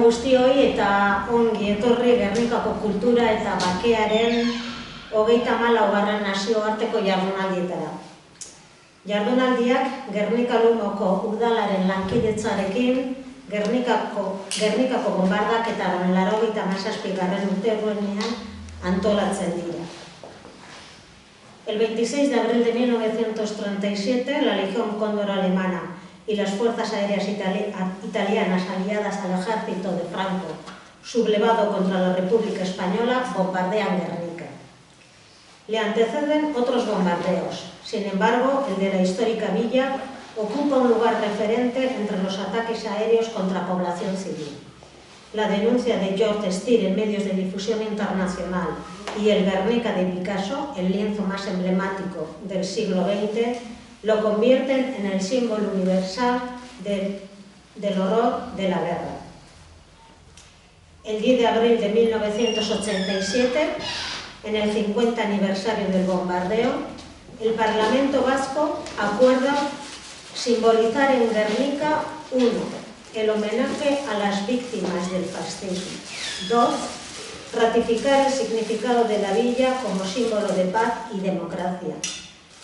guztioi eta ongi etorri Gernikako kultura eta bakearen 34. nazioarteko jardunaldietara. Jardunaldiak Gernika Lumoko udalaren lankidetzarekin Gernikako bonbardaketaren 87. urteurrenean antolatzen dira. El 26 de abril de 1937, la Legión Cóndor alemana y las fuerzas aéreas italianas aliadas al ejército de Franco, sublevado contra la República Española, bombardean Guernica. Le anteceden otros bombardeos. Sin embargo, el de la histórica villa ocupa un lugar referente entre los ataques aéreos contra población civil. La denuncia de George Steer en medios de difusión internacional y el Guernica de Picasso, el lienzo más emblemático del siglo XX, lo convierten en el símbolo universal del horror de la guerra. El 10 de abril de 1987, en el 50 aniversario del bombardeo, el Parlamento Vasco acuerda simbolizar en Guernica 1. El homenaje a las víctimas del fascismo. 2. Ratificar el significado de la villa como símbolo de paz y democracia.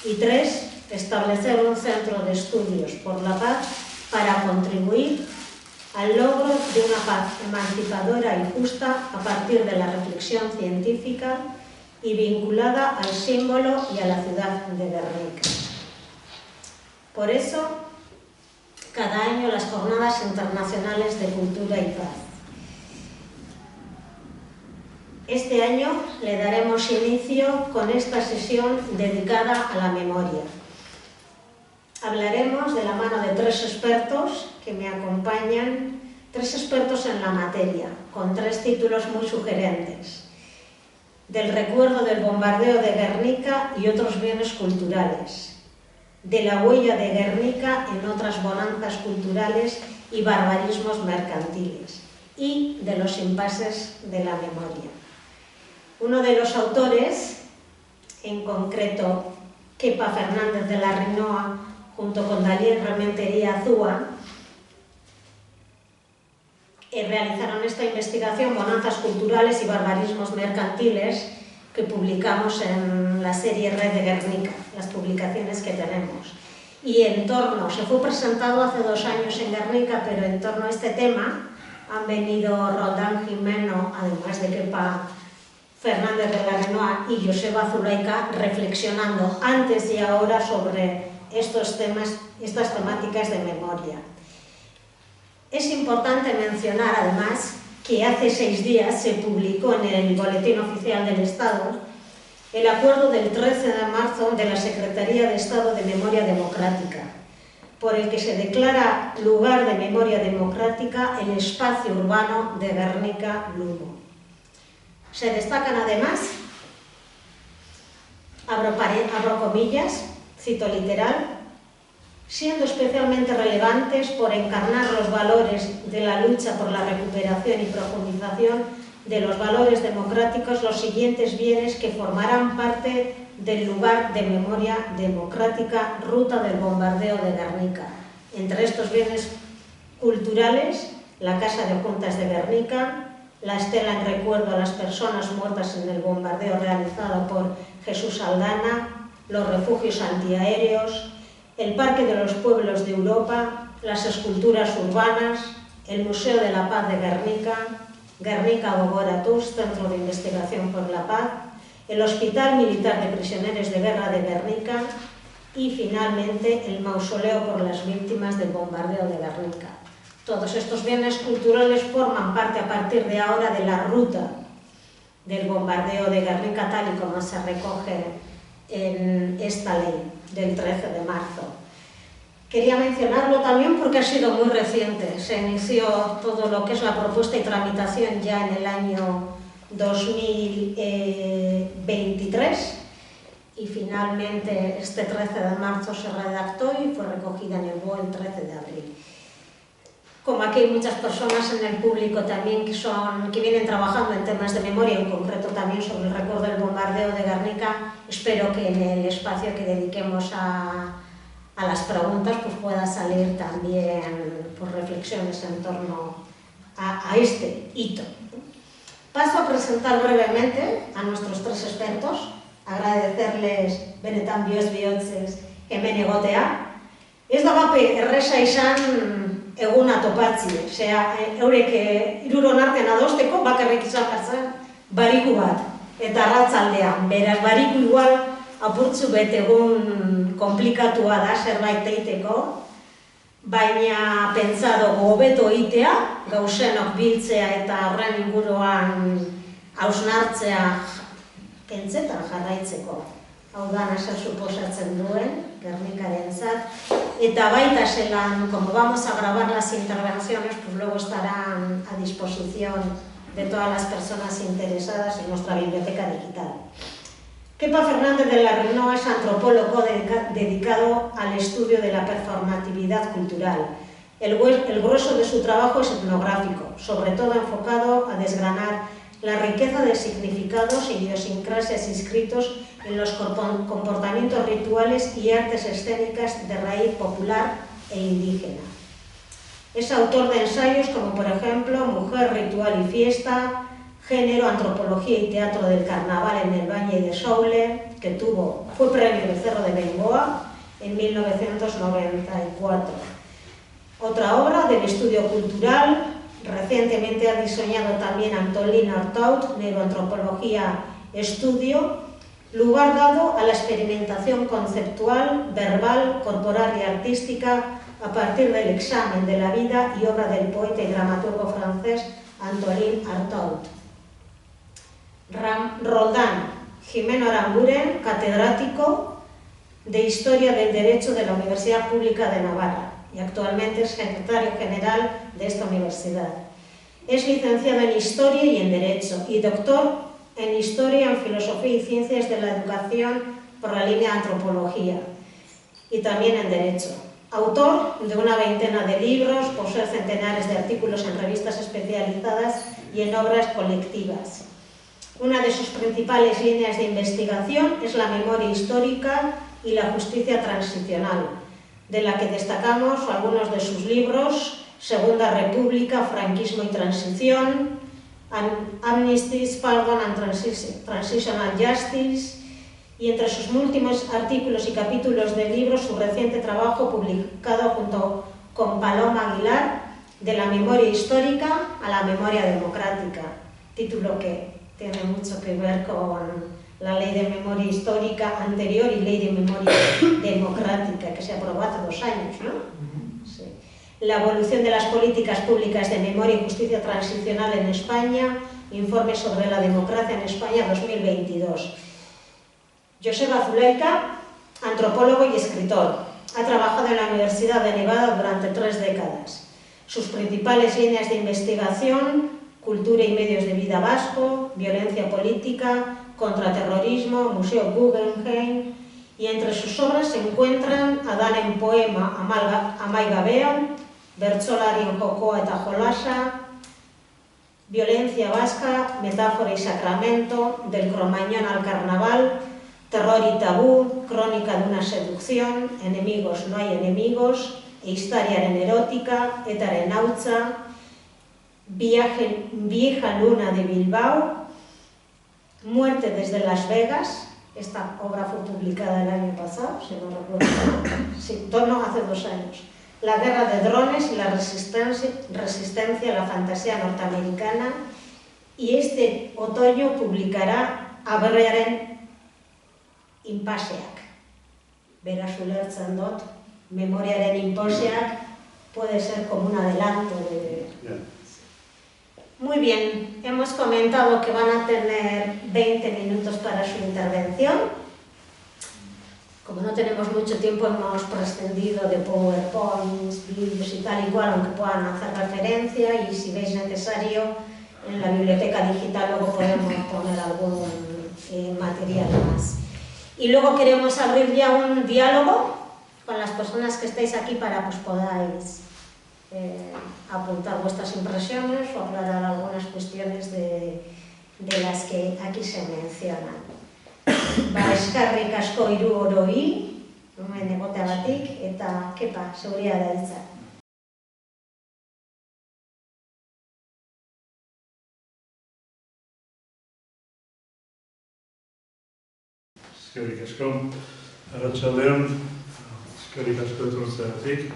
Y 3. Establecer un centro de estudios por la paz para contribuir al logro de una paz emancipadora y justa a partir de la reflexión científica y vinculada al símbolo y a la ciudad de Guernica. Por eso, cada año las Jornadas Internacionales de Cultura y Paz. Este año le daremos inicio con esta sesión dedicada a la memoria. Hablaremos de la mano de 3 expertos que me acompañan, 3 expertos en la materia, con 3 títulos muy sugerentes. Del recuerdo del bombardeo de Guernica y otros bienes culturales. De la huella de Guernica en otras bonanzas culturales y barbarismos mercantiles. Y de los impases de la memoria. Uno de los autores, en concreto Kepa Fernández de la Rinoa, junto con Daniel Rementería Azúa, realizaron esta investigación, Bonanzas Culturales y Barbarismos Mercantiles, que publicamos en la serie Red de Guernica, las publicaciones que tenemos. Y se fue presentado hace 2 años en Guernica, pero en torno a este tema han venido Roldán Jimeno, además de Kepa Fernández de la Rinoa y Joseba Zulaika, reflexionando antes y ahora sobre estos temas, estas temáticas de memoria. Es importante mencionar además que hace 6 días se publicó en el Boletín Oficial del Estado el acuerdo del 13 de marzo de la Secretaría de Estado de Memoria Democrática, por el que se declara lugar de memoria democrática el espacio urbano de Gernika Lumo. Se destacan además, abro comillas, cito literal, siendo especialmente relevantes por encarnar los valores de la lucha por la recuperación y profundización de los valores democráticos, los siguientes bienes que formarán parte del lugar de memoria democrática ruta del bombardeo de Guernica. Entre estos bienes culturales, la Casa de Juntas de Guernica, la estela en recuerdo a las personas muertas en el bombardeo realizado por Jesús Aldana, los refugios antiaéreos, el Parque de los Pueblos de Europa, las esculturas urbanas, el Museo de la Paz de Guernica, Guernica Gogoratuz, Centro de Investigación por la Paz, el Hospital Militar de Prisioneros de Guerra de Guernica y, finalmente, el Mausoleo por las Víctimas del Bombardeo de Guernica. Todos estos bienes culturales forman parte a partir de ahora de la ruta del bombardeo de Guernica, tal y como se recoge en esta ley del 13 de marzo. Quería mencionarlo también porque ha sido muy reciente. Se inició todo lo que es la propuesta y tramitación ya en el año 2023 y finalmente este 13 de marzo se redactó y fue recogida en el BOE el 13 de abril. Como aquí hay muchas personas en el público también que vienen trabajando en temas de memoria, en concreto también sobre el recuerdo del bombardeo de Guernica, espero que en el espacio que dediquemos a las preguntas pues pueda salir también reflexiones en torno a este hito. Paso a presentar brevemente a nuestros tres expertos, agradecerles benetan bihotz-bihotzez hemen egotea. Ez da bape erresa izan eguna topatzi, eurek hiruron artean adosteko bakarrik izan batzen bariku bat, eta arratzaldean, beraz bariku igual apurtzu betegun komplikatua da zerbait teiteko, baina pentsa dugu hobeto egitea, gauzenok biltzea eta horren inguruan hausnartzea kentzetan jarraitzeko. Hau da, nasa suposatzen duen, Gernikarentzat. Eta baita zelan, como vamos a grabar las intervenciones, pues luego estarán a disposición de todas las personas interesadas en nuestra biblioteca digital. Kepa Fernández de la Riñó es antropólogo dedicado al estudio de la performatividad cultural. El grueso de su trabajo es etnográfico, sobre todo enfocado a desgranar la riqueza de significados e idiosincrasias inscritos en los comportamientos rituales y artes escénicas de raíz popular e indígena. Es autor de ensayos como, por ejemplo, Mujer, Ritual y Fiesta, Género, Antropología y Teatro del Carnaval en el Valle de Soule, que fue premio del Cerro de Bengoa en 1994. Otra obra del estudio cultural, recientemente ha diseñado también Antolín Artaud, Neuroantropología Estudio, lugar dado a la experimentación conceptual, verbal, corporal y artística a partir del examen de la vida y obra del poeta y dramaturgo francés Antolín Artaud. Roldán, Jimeno Aranguren, catedrático de Historia del Derecho de la Universidad Pública de Navarra y actualmente es secretario general de esta universidad. Es licenciado en Historia y en Derecho y doctor en Historia, en Filosofía y Ciencias de la Educación por la línea de Antropología y también en Derecho. Autor de una veintena de libros, posee centenares de artículos en revistas especializadas y en obras colectivas. Una de sus principales líneas de investigación es la memoria histórica y la justicia transicional, de la que destacamos algunos de sus libros: Segunda República, Franquismo y Transición, Amnesty, Pardon and Transitional Justice, y entre sus múltiples artículos y capítulos de libros, su reciente trabajo publicado junto con Paloma Aguilar, De la memoria histórica a la memoria democrática, título que tiene mucho que ver con la ley de memoria histórica anterior y ley de memoria democrática que se aprobó hace 2 años, ¿no? Sí. La evolución de las políticas públicas de memoria y justicia transicional en España, informe sobre la democracia en España 2022. Joseba Zuleika, antropólogo y escritor. Ha trabajado en la Universidad de Nevada durante 3 décadas. Sus principales líneas de investigación: cultura y medios de vida vasco, violencia política, contraterrorismo, Museo Guggenheim, y entre sus obras se encuentran Adán en poema, Amaiga Bean, Bertsolari jokoa eta jolasa, Violencia vasca, metáfora y sacramento, Del Cromañón al Carnaval, Terror y tabú, Crónica de una seducción, Enemigos no hay enemigos, Historiaren erótica, Etaren hautza, Vieja luna de Bilbao, Muerte desde Las Vegas. Esta obra fue publicada el año pasado, si no recuerdo. Sí, no, hace 2 años. La guerra de drones y la resistencia a la fantasía norteamericana. Y este otoño publicará Aberriaren inpaseak. Beraz ulertzen dut, memoriaren inpaseak puede ser como un adelanto de... Muy bien, hemos comentado que van a tener 20 minutos para su intervención. Como no tenemos mucho tiempo, hemos prescindido de PowerPoints, vídeos y tal y cual, aunque puedan hacer referencia, y si veis necesario, en la biblioteca digital luego podemos poner algún material más. Y luego queremos abrir ya un diálogo con las personas que estáis aquí para que os podáis apuntar vuestras impresiones o aclarar algunas cuestiones de las que aquí se mencionan. Eskerrik asko hiru oroi, hemen egoteagatik, eta kepa, zeurea da hitza. eskerrik asko, arratsaldean, eskerrik asko etortzeagatik,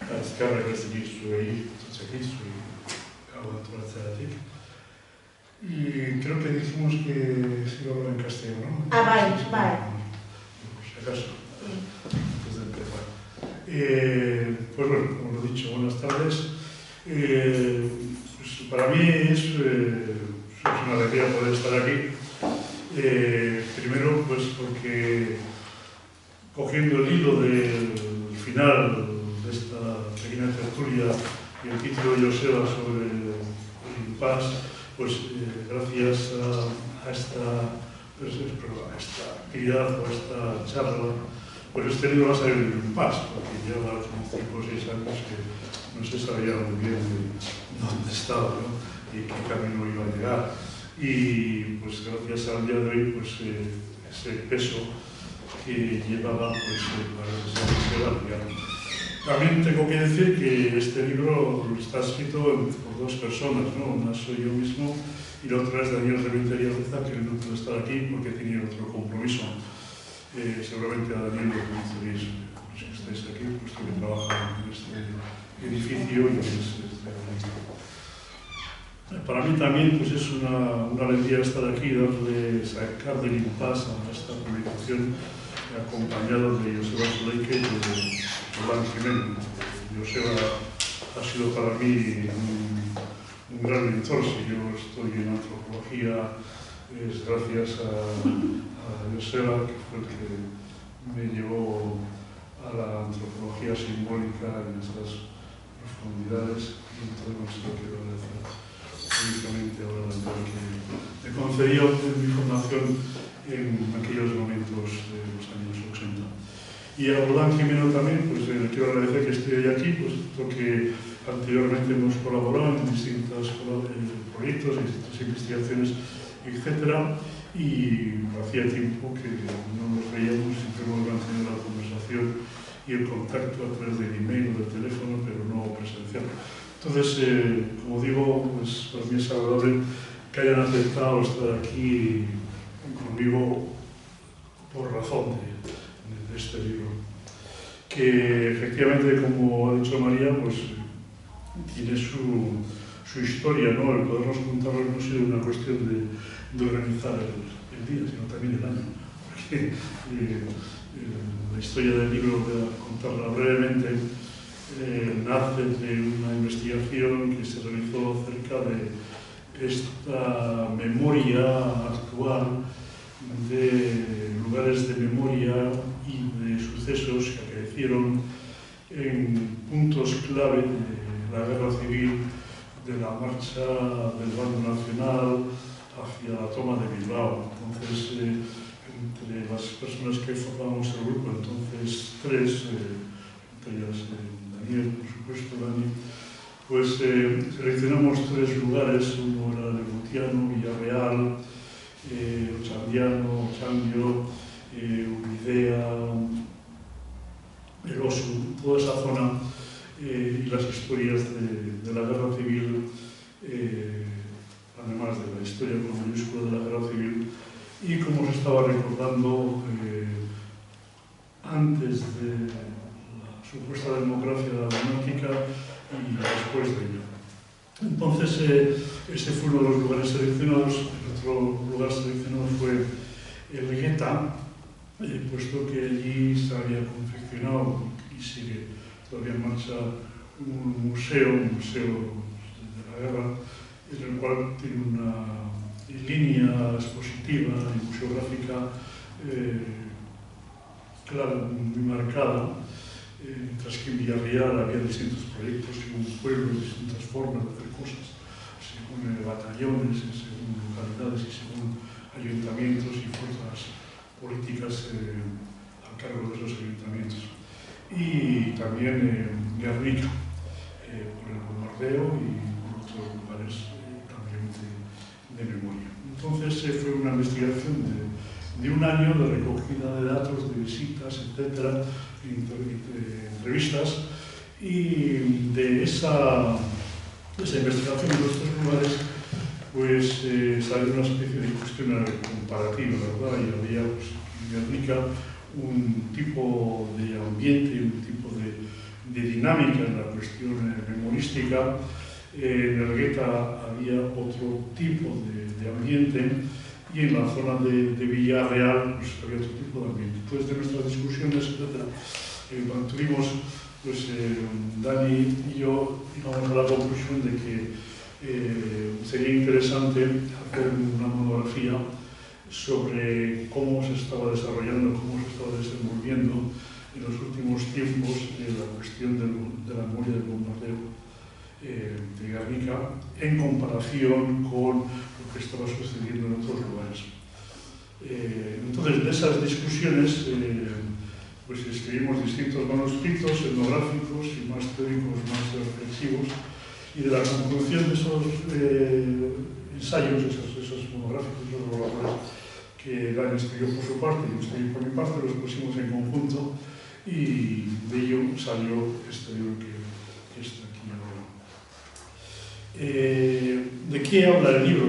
azkarrak bereziki zuei, gaur antolatzeagatik. Y creo que dijimos que se iba a hablar en castellano, ¿no? Ah, vale. Por si acaso, antes de empezar. Pues bueno, como lo he dicho, buenas tardes. Pues para mí es una alegría poder estar aquí. Primero, pues porque cogiendo el hilo del final de esta pequeña tertulia y el título de Joseba sobre el impasse, pues gracias a esta actividad o a esta charla, pues este libro va a salir de un impasse, porque lleva como 5 o 6 años que no se sabía muy bien dónde estaba, ¿no? Y qué camino iba a llegar. Y pues gracias al día de hoy, pues ese peso que llevaba pues la Joseba. También tengo que decir que este libro está escrito por 2 personas, ¿no? Una soy yo mismo y la otra es Daniel Reventería Reza, que no puede estar aquí porque tenía otro compromiso. Seguramente a Daniel lo conoceréis, los que estáis aquí, puesto que trabaja en este edificio y es para mí también pues, es una alegría estar aquí, sacar del impasse a esta publicación, acompañado de Joseba Zuleike y de Roland Jiménez. Joseba ha sido para mí un gran mentor. Si yo estoy en antropología, es gracias a Joseba, que fue el que me llevó a la antropología simbólica en esas profundidades, y entonces no sé lo que voy a decir únicamente ahora que me concedió mi formación en aquellos momentos de los años 80. Y a Roland Jimeno también, pues le quiero agradecer que esté hoy aquí, pues porque anteriormente hemos colaborado en distintos proyectos, distintas investigaciones, etc. Y hacía tiempo que no nos veíamos, siempre hemos mantenido la conversación y el contacto a través del email o del teléfono, pero no presencial. Entonces, como digo, pues para mí es agradable que hayan aceptado estar aquí conmigo por razón de este libro, que efectivamente, como ha dicho María, pues tiene su historia, ¿no? El podernos contarlo no ha sido una cuestión de organizar el día, sino también el año, porque la historia del libro, voy a contarla brevemente, nace de una investigación que se realizó acerca de esta memoria actual de lugares de memoria y de sucesos que acaecieron en puntos clave de la guerra civil, de la marcha del bando nacional hacia la toma de Bilbao. Entonces, entre las personas que formábamos el grupo, entonces 3, entre ellas Daniel, por supuesto, Dani, pues seleccionamos 3 lugares. Uno era Legutiano, Villarreal, Ochandiano, Ochandio, Ubidea, El Oso, toda esa zona y las historias de la guerra civil, además de la historia con mayúscula de la guerra civil, y como se estaba recordando antes de la supuesta democracia monárquica y después de ella. Entonces, este fue uno de los lugares seleccionados. El otro lugar seleccionado fue el Gueta, puesto que allí se había confeccionado y sigue todavía en marcha un museo de la guerra, en el cual tiene una línea expositiva y museográfica clara, muy marcada, mientras que en Villarreal había distintos proyectos según pueblos, distintas formas de hacer cosas, según batallones, según localidades y según ayuntamientos y fuerzas políticas a cargo de esos ayuntamientos. Y también Guernica, por el bombardeo y por otros lugares también de memoria. Entonces fue una investigación de un año de recogida de datos, de visitas, etcétera, entrevistas, y de esa investigación en los 3 lugares pues salió una especie de cuestionario comparativo, ¿verdad? Y había pues, Guernica un tipo de ambiente, un tipo de dinámica en la cuestión memorística. En Elgueta había otro tipo de ambiente y en la zona de Villarreal pues, había otro tipo de ambiente. Entonces, de nuestras discusiones, etc., mantuvimos, pues, Dani y yo llegamos a la conclusión de que sería interesante hacer una monografía sobre cómo se estaba desarrollando, cómo se estaba desenvolviendo en los últimos tiempos la cuestión de la memoria del bombardeo de Guernica en comparación con lo que estaba sucediendo en otros lugares. Entonces, de esas discusiones, pues escribimos distintos manuscritos etnográficos y más teóricos, más reflexivos, y de la conclusión de esos ensayos, esos monográficos, esos laboratorios que Dani escribió por su parte y yo escribí por mi parte, los pusimos en conjunto y de ello salió este libro que está aquí ahora. ¿De qué habla el libro?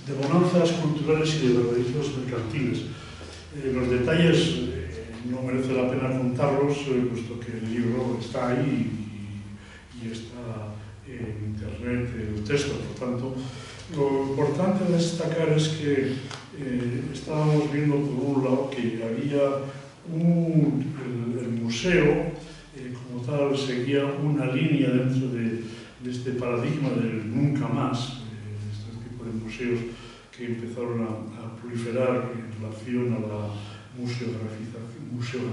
De bonanzas culturales y de derechos mercantiles. Los detalles no merece la pena contarlos, puesto que el libro está ahí y está en internet, el texto, por tanto. Lo importante de destacar es que estábamos viendo, por un lado, que había el museo, como tal, seguía una línea dentro de este paradigma del nunca más, este tipo de museos que empezaron a proliferar en relación a la museografización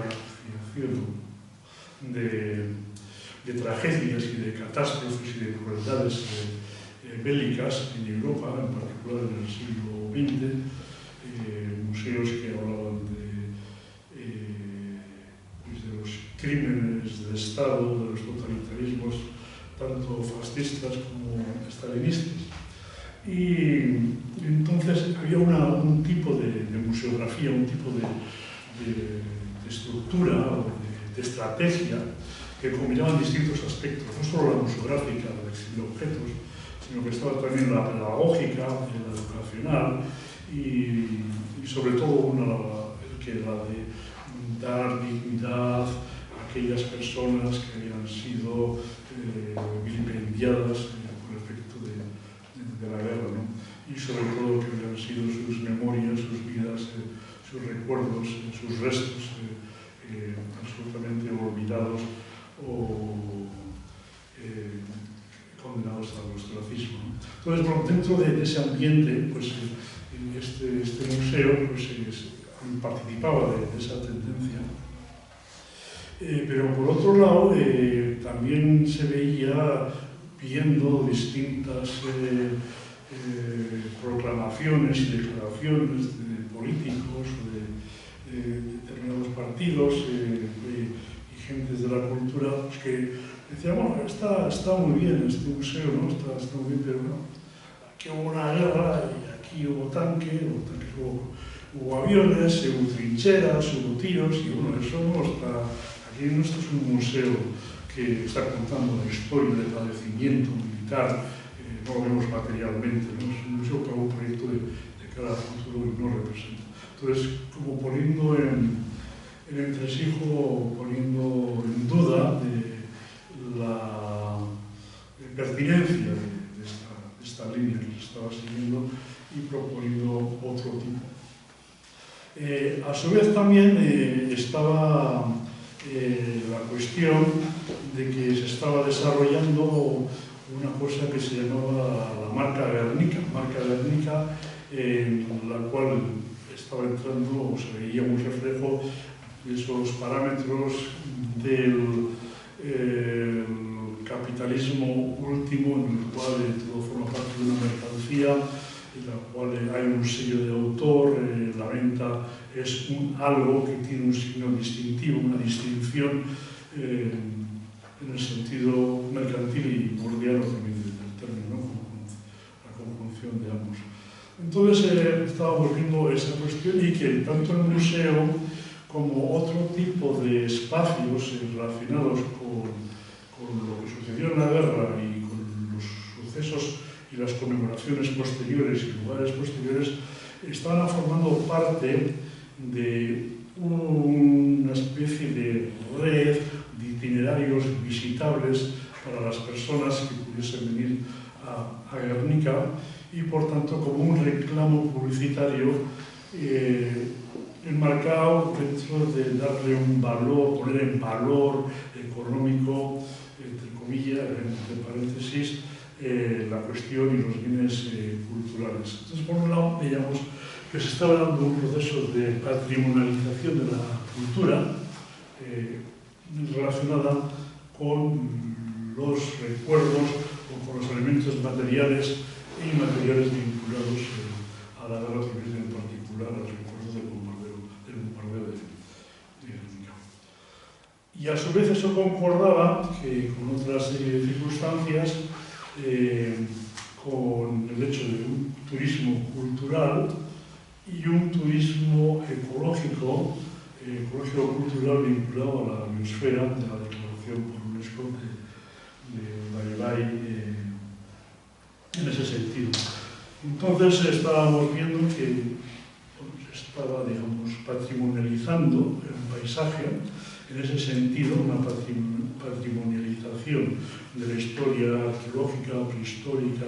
de tragedias y de catástrofes y de crueldades bélicas en Europa, en particular en el siglo XX, museos que hablaban pues de los crímenes de Estado, de los totalitarismos, tanto fascistas como estalinistas. Y entonces había un tipo de museografía, un tipo de estructura o de estrategia que combinaban distintos aspectos, no solo la museográfica, la de objetos, sino que estaba también la pedagógica, la educacional y sobre todo la de dar dignidad a aquellas personas que habían sido vilipendiadas por efecto de la guerra, ¿no? Y sobre todo que habían sido sus memorias, sus vidas, sus recuerdos, sus restos absolutamente olvidados o condenados al ostracismo. Entonces, bueno, dentro de ese ambiente, pues este museo pues, participaba de esa tendencia. Pero por otro lado, también se veía viendo distintas proclamaciones y declaraciones de políticos o de determinados partidos y gentes de la cultura pues, que decían, bueno, está muy bien este museo, ¿no? Está muy bien, pero no, aquí hubo una guerra y aquí hubo tanques, hubo aviones, hubo trincheras, hubo tiros y bueno, eso no está. Aquí esto es un museo que está contando la historia del padecimiento militar, no lo vemos materialmente, ¿no? Es un museo que haga un proyecto de cara al futuro y no representa. Entonces, como poniendo en entresijo, poniendo en duda la pertinencia de esta línea que se estaba siguiendo y proponiendo otro tipo. A su vez también estaba la cuestión de que se estaba desarrollando una cosa que se llamaba la marca Guernica, en la cual estaba entrando o se veía un reflejo de esos parámetros del capitalismo último en el cual todo forma parte de una mercancía en la cual hay un sello de autor, la venta es algo que tiene un signo distintivo, una distinción en el sentido mercantil y gordiano también del término, ¿no? La conjunción de ambos. Entonces estábamos viendo esa cuestión y que tanto el museo como otro tipo de espacios relacionados con lo que sucedió en la guerra y con los sucesos y las conmemoraciones posteriores y lugares posteriores estaban formando parte de una especie de red de itinerarios visitables para las personas que pudiesen venir a Guernica y, por tanto, como un reclamo publicitario enmarcado dentro de darle un valor, poner en valor económico, entre comillas, entre paréntesis, la cuestión y los bienes culturales. Entonces, por un lado, veíamos que se estaba dando un proceso de patrimonialización de la cultura relacionada con los recuerdos o con los elementos materiales e inmateriales vinculados a la guerra civil, en particular al recuerdo del bombardeo de Guernica. Y a su vez eso concordaba con otras circunstancias, con el hecho de un turismo cultural y un turismo ecológico cultural vinculado a la biosfera de la declaración por UNESCO de Urdaibai en ese sentido. Entonces estábamos viendo que se estaba, digamos, patrimonializando el paisaje, en ese sentido, una patrimonialización de la historia arqueológica, prehistórica,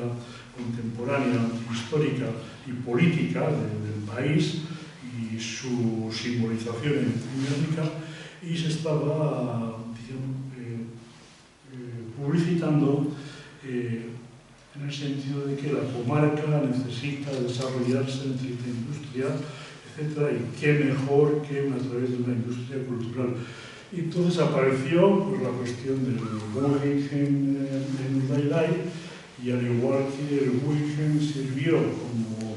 contemporánea, histórica y política del país y su simbolización en Guernica, y se estaba, digamos, publicitando en el sentido de que la comarca necesita desarrollarse en cierta industria, etc. Y qué mejor que a través de una industria cultural. Y entonces apareció pues, la cuestión del Guggenheim en Urdaibai, y al igual que el Guggenheim sirvió como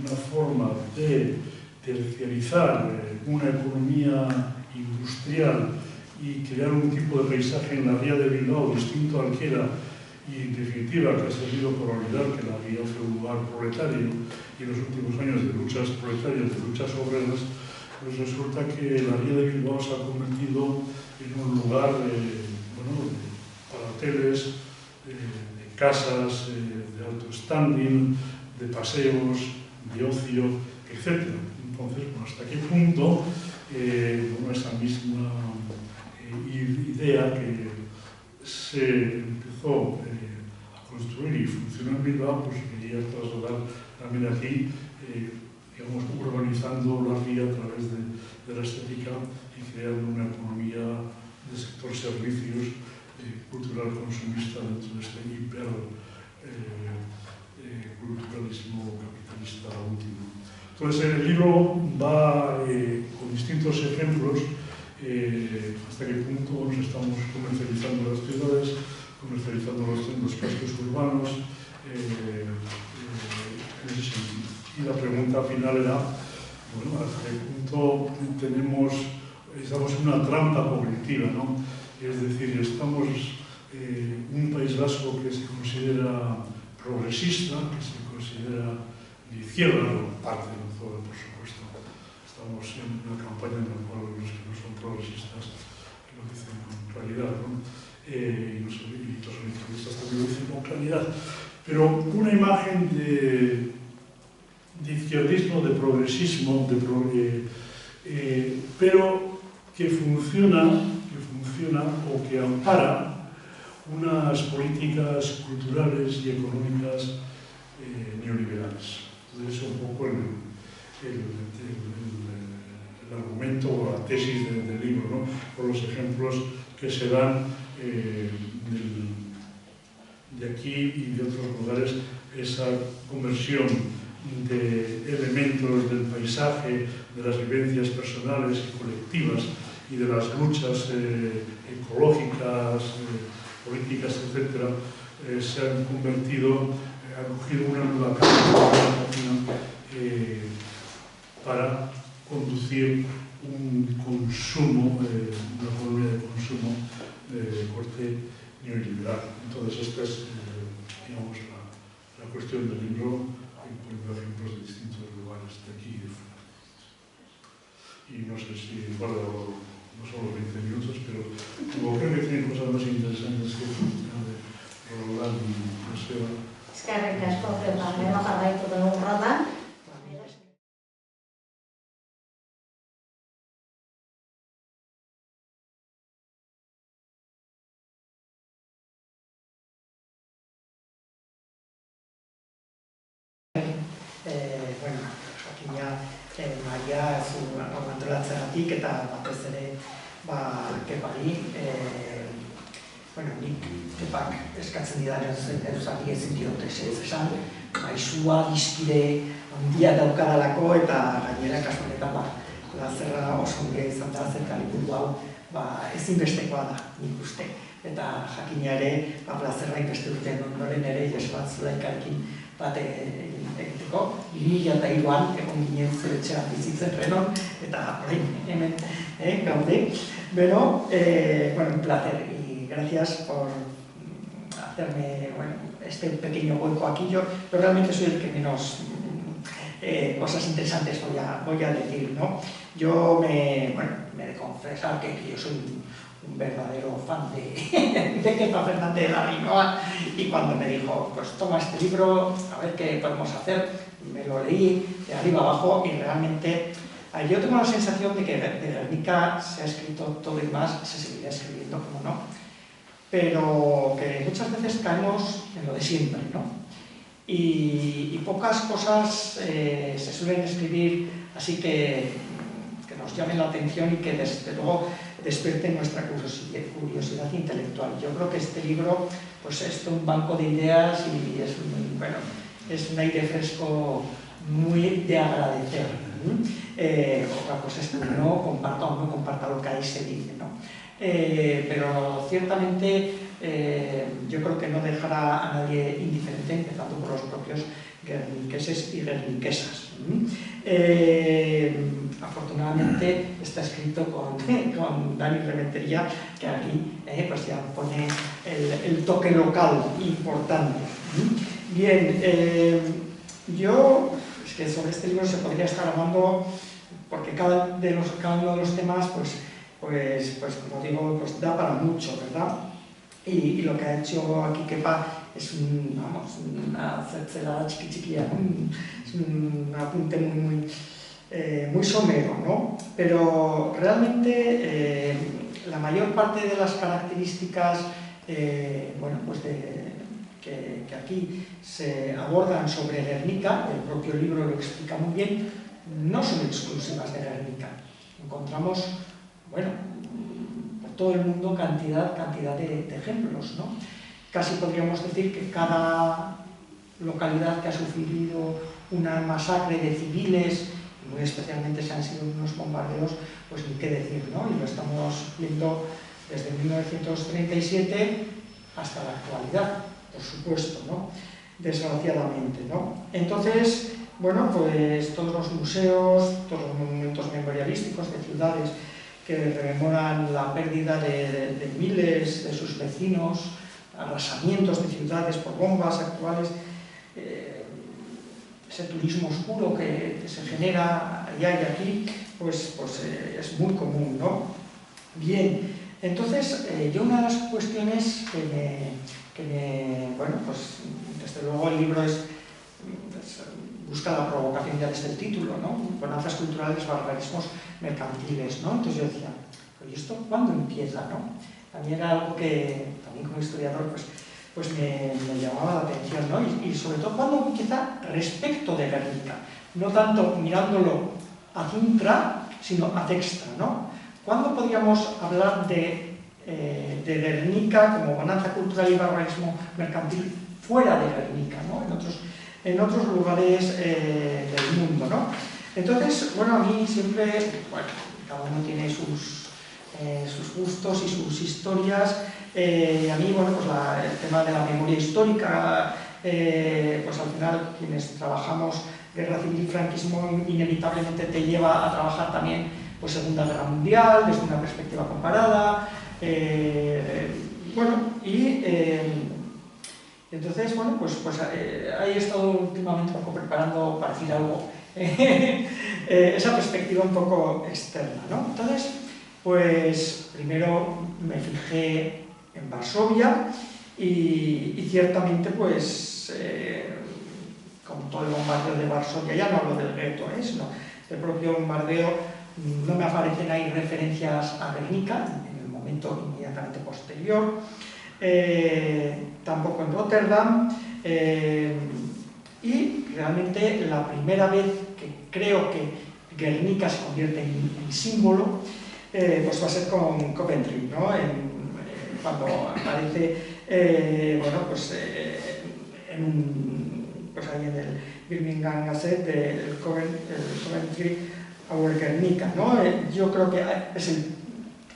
una forma de terciarizar una economía industrial y crear un tipo de paisaje en la ría de Bilbao distinto al que era, y en definitiva que ha servido por olvidar que la ría fue un lugar proletario y en los últimos años de luchas proletarias, de luchas obreras, pues resulta que la ría de Bilbao se ha convertido en un lugar para hoteles, de casas de alto standing, de paseos, de ocio, etc. Entonces, ¿hasta qué punto esa misma idea que se empezó a construir y funcionó en Bilbao, pues quería trasladar también aquí, digamos, urbanizando la ría a través de la estética y creando una economía de sector servicios cultural consumista dentro de este culturalismo capitalista último. Entonces, el libro va con distintos ejemplos hasta qué punto nos estamos comercializando las ciudades, comercializando los cascos urbanos, en ese sentido. Y la pregunta final era, bueno, hasta qué punto estamos en una trampa cognitiva, ¿no? Es decir, estamos un País Vasco que se considera progresista, que se considera de izquierda, parte de todo, por supuesto. Estamos en una campaña en la cual los que no son progresistas lo dicen con claridad, ¿no? Y los izquierdistas también lo dicen con claridad. Pero una imagen de izquierdismo, de progresismo, pero que funciona o que ampara unas políticas culturales y económicas neoliberales. Entonces, es un poco el argumento o la tesis del libro, ¿no? Por los ejemplos que se dan de aquí y de otros lugares, esa conversión de elementos del paisaje, de las vivencias personales y colectivas y de las luchas ecológicas, políticas, etc., se han convertido, han cogido una nueva carga para conducir un consumo, una economía de consumo de corte neoliberal. Entonces, esta es, digamos, la cuestión del libro, poniendo ejemplos de distintos lugares de aquí y de fuera. Y no sé si guardo no solo 20 minutos, pero creo que tiene cosas más interesantes que Roland y Joseba. Eskerrik asko, Fernando, jarraitu dugu rodan. Bueno, jakina maia zu antolatzeagatik eta batez ere Kepari, nik Kepak eskatzen didan eruzari ezin diot ez esan, maizua, dizkide handia daukadalako eta gainera kasu honetan plazerra oso onge izan da zerka liburu hau ezinbestekoa da nik uste. Eta jakina ere plazerra inbeste duten ondoren ere Jesbat Zulaikarekin bat egiteko. 2003an egon ginen zeretxean bizitzen Renon eta orain hemen gaude. Bueno, un placer y gracias por hacerme este pequeño hueco aquí. Yo realmente soy el que menos cosas interesantes voy a decir, ¿no? Yo me he de confesar que yo soy un verdadero fan de Kepa Fernández de la Rinoa y cuando me dijo, pues toma este libro, a ver qué podemos hacer, me lo leí de arriba abajo y realmente yo tengo la sensación de que de Guernica se ha escrito todo y más, se seguirá escribiendo, como no, pero que muchas veces caemos en lo de siempre, ¿no? Y pocas cosas se suelen escribir así que nos llamen la atención y que desde luego despierten nuestra curiosidad intelectual. Yo creo que este libro pues, es un banco de ideas y es un aire fresco muy de agradecer. Otra cosa es que no comparta o no comparta lo que ahí se dice, ¿no? Pero ciertamente yo creo que no dejará a nadie indiferente, empezando por los propios guerniqueses y guerniquesas. Afortunadamente está escrito con Dani Rementería, que aquí pues ya pone el toque local importante. Bien, yo es que sobre este libro se podría estar hablando porque cada uno de los temas pues como digo, pues da para mucho, ¿verdad? Y lo que ha hecho aquí Kepa es una cercelada chiquichiquilla, es un apunte muy somero, ¿no? Pero realmente la mayor parte de las características que aquí se abordan sobre Guernica, el propio libro lo explica muy bien, no son exclusivas de Guernica. Encontramos, por todo el mundo cantidad de ejemplos, ¿no? Casi podríamos decir que cada localidad que ha sufrido una masacre de civiles, muy especialmente si han sido unos bombardeos, pues ni qué decir, ¿no? Y lo estamos viendo desde 1937 hasta la actualidad, por supuesto, ¿no? Desgraciadamente, ¿no? Entonces, pues todos los museos, todos los monumentos memorialísticos de ciudades que rememoran la pérdida de miles de sus vecinos, arrasamientos de ciudades por bombas actuales, ese turismo oscuro que se genera allá y aquí, pues es muy común, ¿no? Bien, entonces yo una de las cuestiones desde luego el libro busca la provocación ya desde el título, ¿no? Bonanzas culturales, barbarismos mercantiles, ¿no? Entonces yo decía, ¿y esto cuándo empieza, no? A mí era algo que, también como historiador, pues me llamaba la atención, ¿no? Y sobre todo cuándo empieza respecto de Guernica, no tanto mirándolo ad intra, sino ad extra, ¿no? ¿Cuándo podríamos hablar de Guernica como bonanza cultural y barbarismo mercantil fuera de Guernica, ¿no? En otros lugares del mundo, ¿no? Entonces, a mí siempre, cada uno tiene sus gustos y sus historias. A mí, el tema de la memoria histórica, pues al final quienes trabajamos guerra civil y franquismo inevitablemente te lleva a trabajar también pues Segunda Guerra Mundial desde una perspectiva comparada. Entonces, ahí he estado últimamente un poco preparando para decir algo, esa perspectiva un poco externa, ¿no? Entonces, pues primero me fijé en Varsovia y ciertamente, pues, como todo el bombardeo de Varsovia, ya no hablo del gueto, sino del propio bombardeo, no me aparecen ahí referencias a Guernica en el momento inmediatamente posterior. Tampoco en Rotterdam, y realmente la primera vez que creo que Guernica se convierte en símbolo pues va a ser con Coventry, ¿no? Cuando aparece bueno, pues, pues ahí en el Birmingham Gazette el Coventry Our Guernica, ¿no? Yo creo que es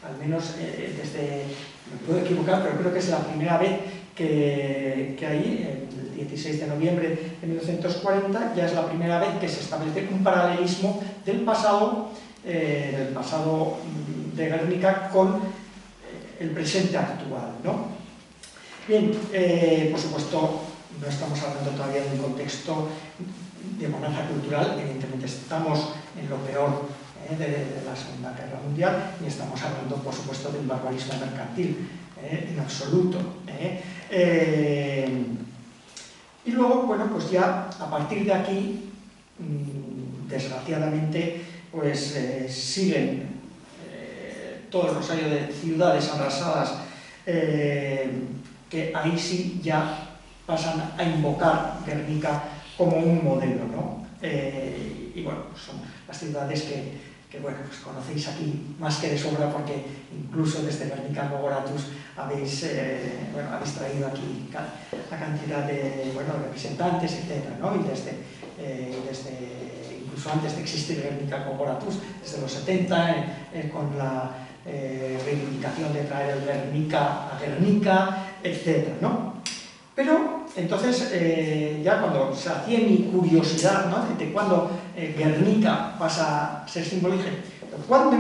al menos desde, me puedo equivocar, pero creo que es la primera vez que ahí, el 16 de noviembre de 1940, ya es la primera vez que se establece un paralelismo del pasado de Guernica con el presente actual, ¿no? Bien, por supuesto, no estamos hablando todavía de un contexto de bonanza cultural, evidentemente estamos en lo peor de la Segunda Guerra Mundial y estamos hablando, por supuesto, del barbarismo mercantil, en absoluto. Y luego, bueno, pues ya a partir de aquí, desgraciadamente, pues siguen todo el rosario de ciudades arrasadas que ahí sí ya pasan a invocar Guernica como un modelo, ¿no? Y bueno, pues son las ciudades que bueno, pues conocéis aquí más que de sobra, porque incluso desde Guernica Gogoratus habéis traído aquí la cantidad de representantes, etcétera, ¿no? Y desde incluso antes de existir Guernica Gogoratus, desde los 70, con la reivindicación de traer el Guernica a Guernica, etcétera, ¿no? Pero entonces, ya cuando se hacía mi curiosidad, ¿no? De cuándo Guernica pasa a ser símbolo, dije, ¿cuándo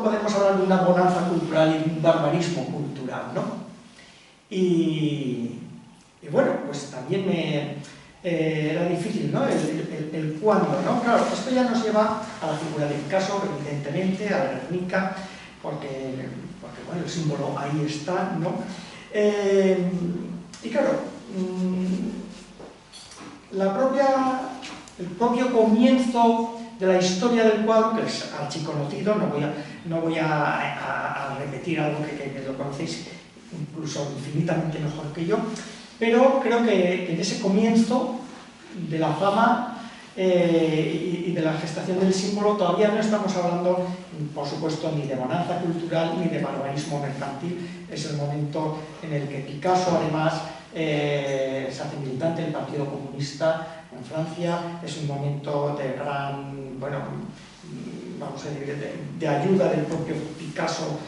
podemos hablar de una bonanza cultural y un barbarismo cultural, ¿no? Y bueno, pues también era difícil, ¿no? El cuándo, ¿no? Claro, esto ya nos lleva a la figura de Picasso, evidentemente, a Guernica, porque bueno, el símbolo ahí está, ¿no? Y claro, el propio comienzo de la historia del cuadro, que es archiconocido, no voy a repetir algo que lo conocéis incluso infinitamente mejor que yo, pero creo que en ese comienzo de la fama y de la gestación del símbolo todavía no estamos hablando, por supuesto, ni de bonanza cultural ni de barbarismo mercantil. Es el momento en el que Picasso, además, se hace militante del Partido Comunista en Francia. Es un momento de gran, bueno, vamos a decir, de ayuda del propio Picasso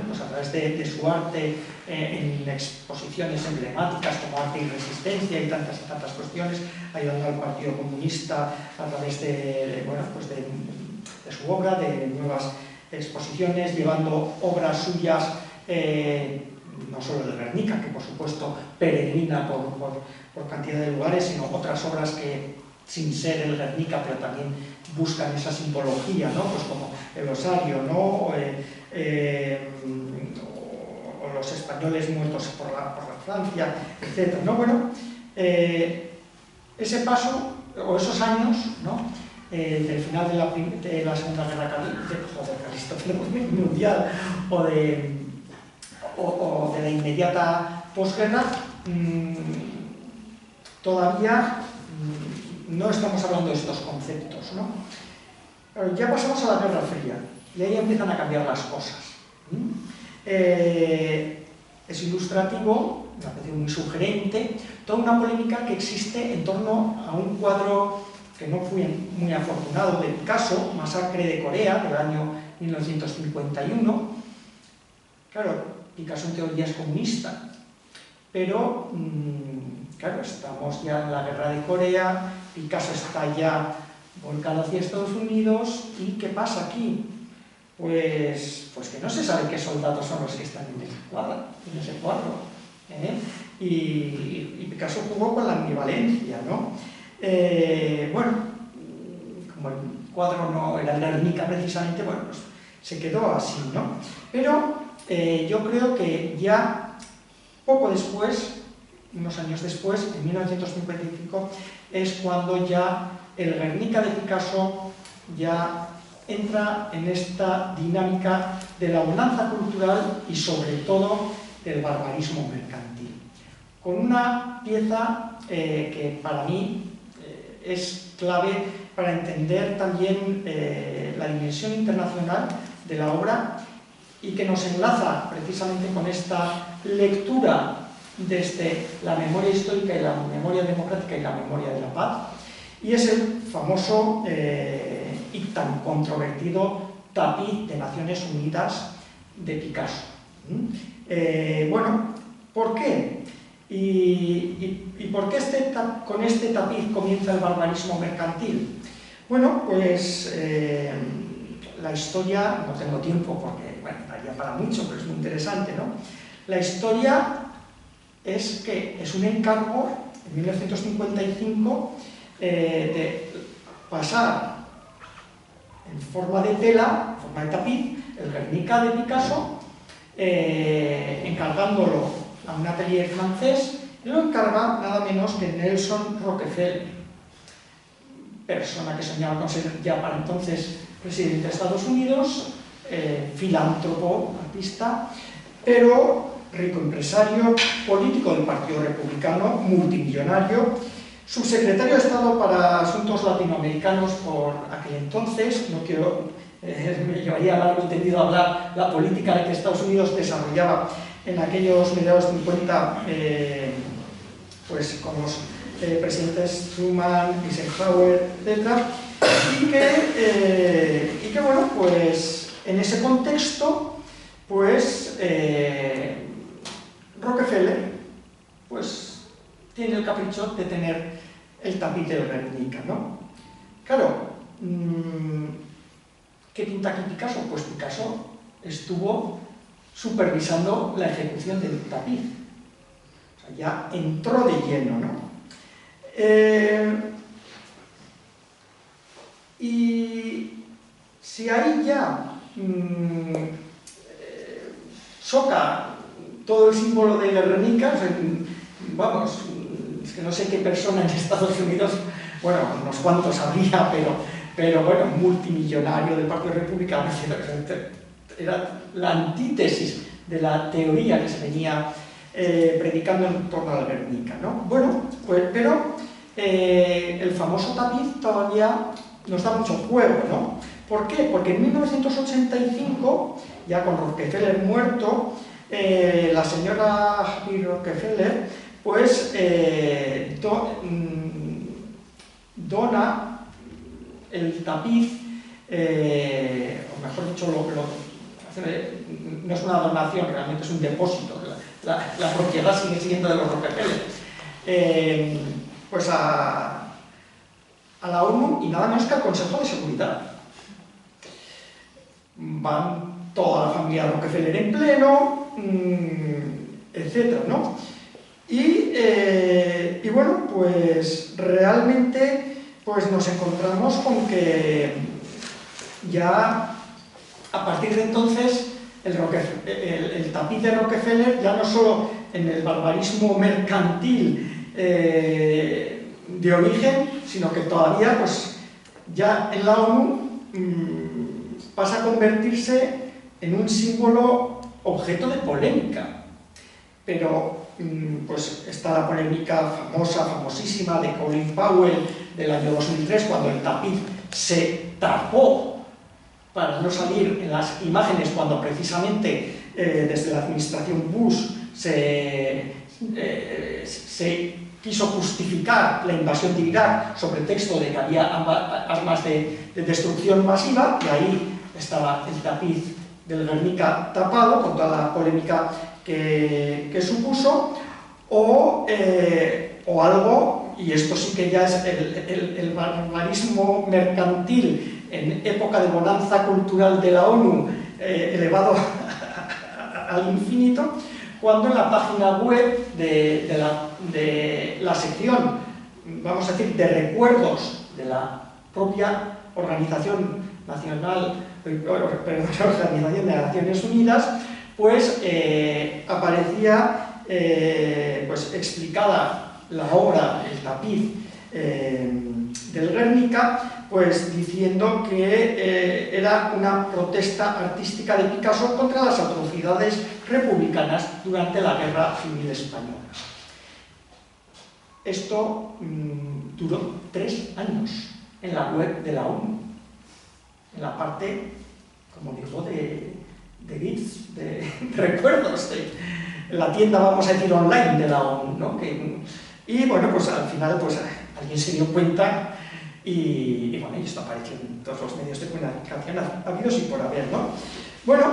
pues a través de su arte en exposiciones emblemáticas como Arte y Resistencia y tantas cuestiones, ayudando al Partido Comunista a través de su obra, de nuevas exposiciones, llevando obras suyas, no solo de Guernica, que por supuesto peregrina por cantidad de lugares, sino otras obras que, sin ser el Guernica, pero también buscan esa simbología, ¿no? Pues como el Osario, ¿no? O los españoles muertos por la Francia, etc., ¿no? Bueno, ese paso, o esos años, ¿no? Del final de la Segunda Guerra Mundial o de la inmediata posguerra, todavía no estamos hablando de estos conceptos, ¿no? Pero ya pasamos a la Guerra Fría y ahí empiezan a cambiar las cosas. Es ilustrativo, me ha parecido muy sugerente, toda una polémica que existe en torno a un cuadro que no fui muy afortunado de Picasso, Masacre de Corea, del año 1951. Claro, Picasso en teoría es comunista, pero claro, estamos ya en la Guerra de Corea, Picasso está ya volcado hacia Estados Unidos, ¿y qué pasa aquí? Pues que no se sabe qué soldados son los que están en ese cuadro. Y Picasso jugó con la ambivalencia, ¿no? Bueno, como el cuadro no era el Guernica precisamente, bueno, pues se quedó así, ¿no? Pero yo creo que ya poco después, unos años después, en 1955, es cuando ya el Guernica de Picasso ya entra en esta dinámica de la bonanza cultural y sobre todo del barbarismo mercantil. con una pieza que para mí es clave para entender también la dimensión internacional de la obra y que nos enlaza precisamente con esta lectura desde la memoria histórica y la memoria democrática y la memoria de la paz, y es el famoso y tan controvertido tapiz de Naciones Unidas de Picasso. Bueno, ¿por qué? ¿Y por qué con este tapiz comienza el barbarismo mercantil? Bueno, pues la historia, no tengo tiempo porque, bueno, daría para mucho, pero es muy interesante, ¿no? La historia es que es un encargo, en 1955, de pasar en forma de tela, en forma de tapiz, el Guernica de Picasso, encargándolo a un atelier francés, y lo encarga nada menos que Nelson Rockefeller, persona que soñaba con ser ya para entonces presidente de Estados Unidos, filántropo, artista, pero rico empresario, político del Partido Republicano, multimillonario, subsecretario de Estado para Asuntos Latinoamericanos por aquel entonces. No quiero, me llevaría largo entendido hablar la política de que Estados Unidos desarrollaba en aquellos mediados 50, pues con los presidentes Truman, Eisenhower, etc. Y que bueno, pues en ese contexto, pues Rockefeller pues tiene el capricho de tener el tapiz del Guernica, ¿no? Claro, ¿qué pinta aquí Picasso? Pues Picasso estuvo supervisando la ejecución del tapiz. O sea, ya entró de lleno, ¿no? Y si ahí ya choca todo el símbolo de Guernica, o sea, vamos, es que no sé qué persona en Estados Unidos, bueno, unos cuantos habría, pero bueno, multimillonario del Partido Republicano, era la antítesis de la teoría que se venía predicando en torno a la Guernica, ¿no? Bueno, pues, pero el famoso tapiz todavía nos da mucho juego, ¿no? ¿Por qué? Porque en 1985, ya con Rockefeller muerto, la señora Javi Rockefeller pues dona el tapiz, o mejor dicho, no es una donación, realmente es un depósito, la propiedad sigue siendo de los Rockefeller, pues a la ONU y nada menos que al Consejo de Seguridad. Van toda la familia Rockefeller en pleno, etcétera, ¿no? Y bueno, pues realmente pues nos encontramos con que ya a partir de entonces el tapiz de Rockefeller ya no solo en el barbarismo mercantil de origen, sino que todavía pues ya en la ONU pasa a convertirse en un símbolo objeto de polémica. Pero pues está la polémica famosísima de Colin Powell del año 2003, cuando el tapiz se tapó para no salir en las imágenes, cuando precisamente desde la administración Bush se quiso justificar la invasión de Irak sobre texto de que había armas de destrucción masiva, y ahí estaba el tapiz del Guernica tapado, con toda la polémica que supuso, o algo, y esto sí que ya es el barbarismo mercantil en época de bonanza cultural de la ONU, elevado al infinito, cuando en la página web de la sección, vamos a decir, de recuerdos de la propia Organización de Naciones Unidas, pues aparecía pues explicada la obra, el tapiz del Guernica, pues diciendo que era una protesta artística de Picasso contra las atrocidades republicanas durante la Guerra Civil Española. esto duró 3 años en la web de la ONU, en la parte, como digo, de bits, de recuerdos, en la tienda, vamos a decir, online de la ONU, ¿no? Y bueno, pues al final pues, alguien se dio cuenta y bueno, y esto apareció en todos los medios de comunicación habidos y por haber, ¿no? Bueno,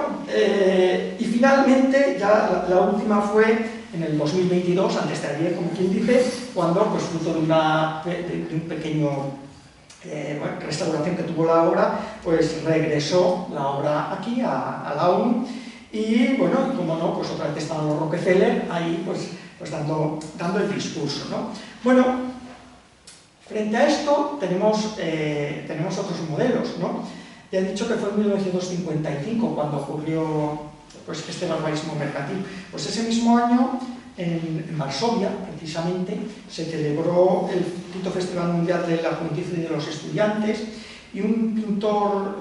y finalmente, ya la última fue en el 2022, antes de ayer, como quien dice, cuando, pues fruto de un pequeño restauración que tuvo la obra, pues regresó la obra aquí, a la ONU, y bueno, y como no, pues otra vez estaban los Rockefeller ahí, pues dando el discurso, ¿no? Bueno, frente a esto tenemos otros modelos, ¿no? Ya he dicho que fue en 1955 cuando ocurrió pues, este barbarismo mercantil. Pues ese mismo año, en Varsovia, precisamente, se celebró el quinto Festival Mundial de la Juventud y de los Estudiantes, y un pintor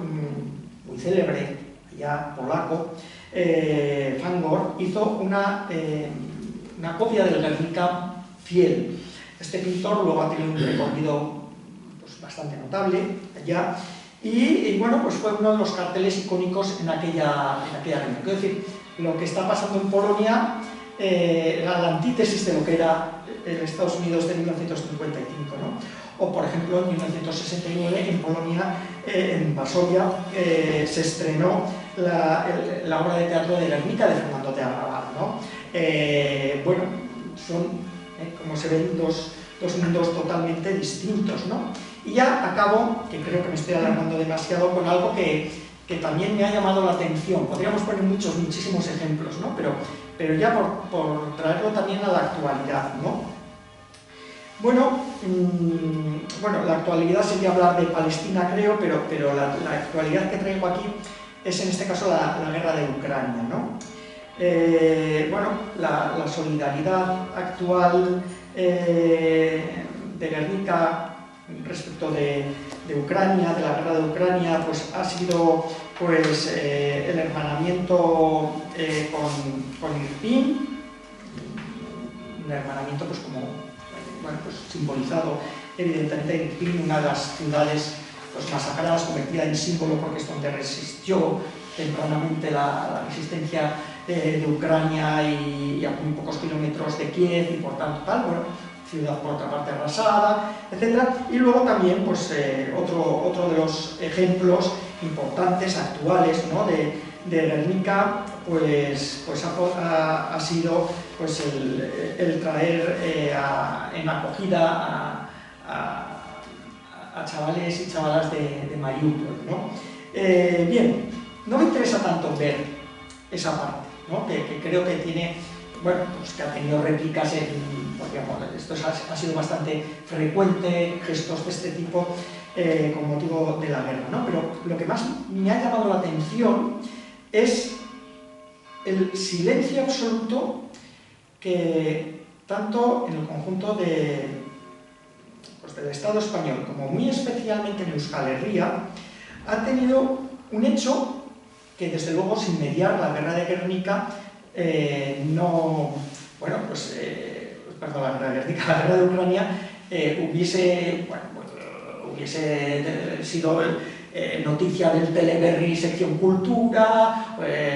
muy célebre, ya polaco, Van Gogh, hizo una copia del Guernica fiel. Este pintor luego ha tenido un recorrido pues, bastante notable allá, y bueno, pues fue uno de los carteles icónicos en aquella reunión. Quiero decir, lo que está pasando en Polonia era la antítesis de lo que era el Estados Unidos de 1955, ¿no? O, por ejemplo, en 1969, en Polonia, en Varsovia, se estrenó la obra de teatro de Guernica de Fernando de Arrabal, ¿no? Bueno, son, como se ven, dos mundos totalmente distintos, ¿no? Y ya acabo, que creo que me estoy alargando demasiado, con algo que también me ha llamado la atención. Podríamos poner muchísimos ejemplos, ¿no? Pero ya por traerlo también a la actualidad, ¿no? Bueno, la actualidad sería hablar de Palestina, creo, pero la actualidad que traigo aquí es en este caso la guerra de Ucrania, ¿no? Bueno, la solidaridad actual de Guernica respecto de Ucrania, de la guerra de Ucrania, pues ha sido pues, el hermanamiento con Irpin, un hermanamiento pues como bueno, pues, simbolizado evidentemente en Irpin, una de las ciudades pues, masacradas, convertida en símbolo porque es donde resistió tempranamente la resistencia de Ucrania y a muy pocos kilómetros de Kiev y por tanto tal, bueno, ciudad por otra parte arrasada, etc. Y luego también pues, otro de los ejemplos importantes, actuales, ¿no? de Guernica, pues ha sido pues, el traer en acogida a chavales y chavalas de Mariupol, ¿no? Bien, no me interesa tanto ver esa parte, ¿no? que creo que tiene, bueno, pues que ha tenido réplicas porque esto ha sido bastante frecuente, gestos de este tipo con motivo de la guerra, ¿no? Pero lo que más me ha llamado la atención es el silencio absoluto que tanto en el conjunto del Estado español como muy especialmente en Euskal Herria ha tenido un hecho que desde luego sin mediar la guerra de Guernica la guerra de Ucrania hubiese sido noticia del Teleberri sección cultura,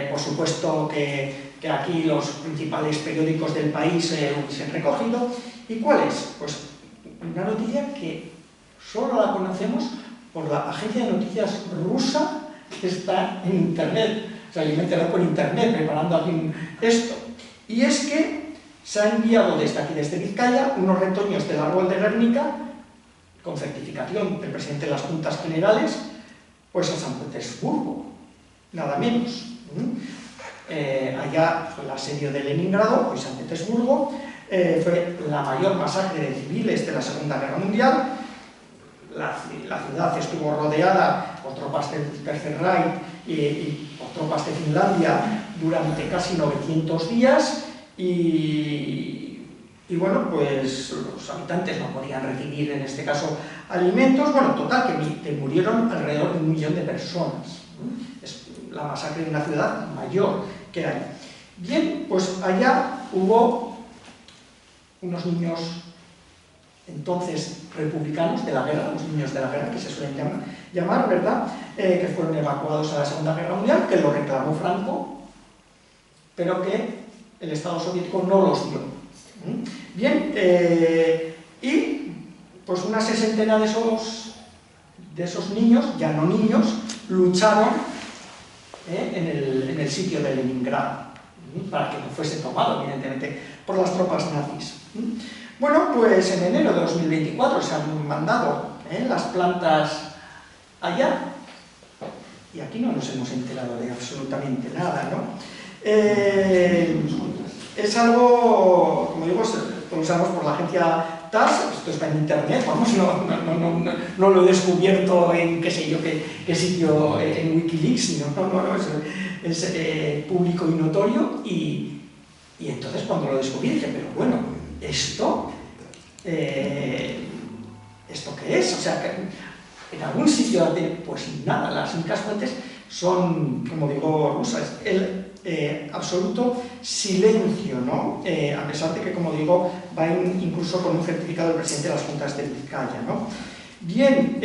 por supuesto que aquí los principales periódicos del país hubiesen recogido. ¿Y cuál es? Pues una noticia que solo la conocemos por la agencia de noticias rusa que está en internet. O sea, yo me he enterado por internet preparando aquí esto. Y es que se ha enviado desde aquí, desde Vizcaya, unos retoños del árbol de Guernica, con certificación del presidente de las Juntas Generales, pues a San Petersburgo, nada menos. Allá fue el asedio de Leningrado, hoy San Petersburgo, fue la mayor masacre de civiles de la Segunda Guerra Mundial. La ciudad estuvo rodeada por tropas del Tercer Reich y por tropas de Finlandia durante casi 900 días y bueno, pues los habitantes no podían recibir en este caso alimentos. Bueno, total, que murieron alrededor de 1 millón de personas. Es la masacre de una ciudad mayor que hay. Bien, pues allá hubo unos niños entonces republicanos de la guerra, los niños de la guerra, que se suelen llamar, ¿verdad? Que fueron evacuados a la Segunda Guerra Mundial, que lo reclamó Franco, pero que el Estado soviético no los dio. Bien, y pues una sesentena de esos niños, ya no niños, lucharon en el sitio de Leningrado, para que no fuese tomado, evidentemente, por las tropas nazis. Bueno, pues en enero de 2024 se han mandado las plantas allá, y aquí no nos hemos enterado de absolutamente nada, ¿no? Es algo, como digo, lo usamos por la agencia TASS, esto está en internet, vamos, no lo he descubierto en qué sé yo, qué sitio en Wikileaks, no, es público y notorio, y entonces cuando lo descubrí dije, pero bueno, ¿esto qué es? O sea, que en algún sitio pues nada, las únicas fuentes son, como digo, rusas, el absoluto silencio, ¿no? A pesar de que, como digo, va incluso con un certificado del presidente de las Juntas de Vizcaya, ¿no? Bien,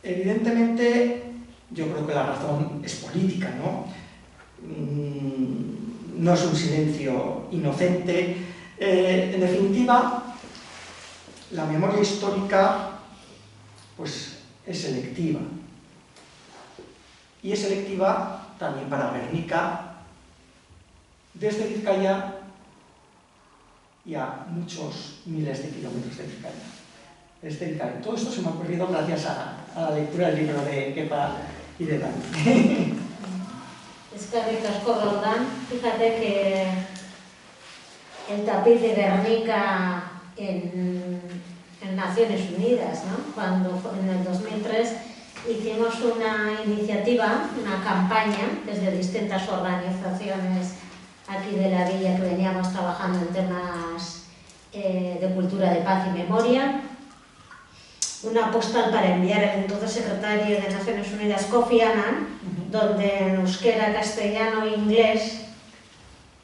evidentemente yo creo que la razón es política, ¿no? No es un silencio inocente. En definitiva, la memoria histórica pues es selectiva. Y es selectiva también para Guernica, desde Vizcaya y a muchos miles de kilómetros de Vizcaya. Todo esto se me ha ocurrido gracias a la lectura del libro de Kepa y de Dani. Eskerrik asko, Roldán. Fíjate que el tapiz de Guernica en Naciones Unidas, ¿no? Cuando en el 2003 hicimos una iniciativa, una campaña desde distintas organizaciones aquí de la villa que veníamos trabajando en temas de cultura de paz y memoria. Una postal para enviar al entonces secretario de Naciones Unidas, Kofi Annan, donde en euskera, castellano e inglés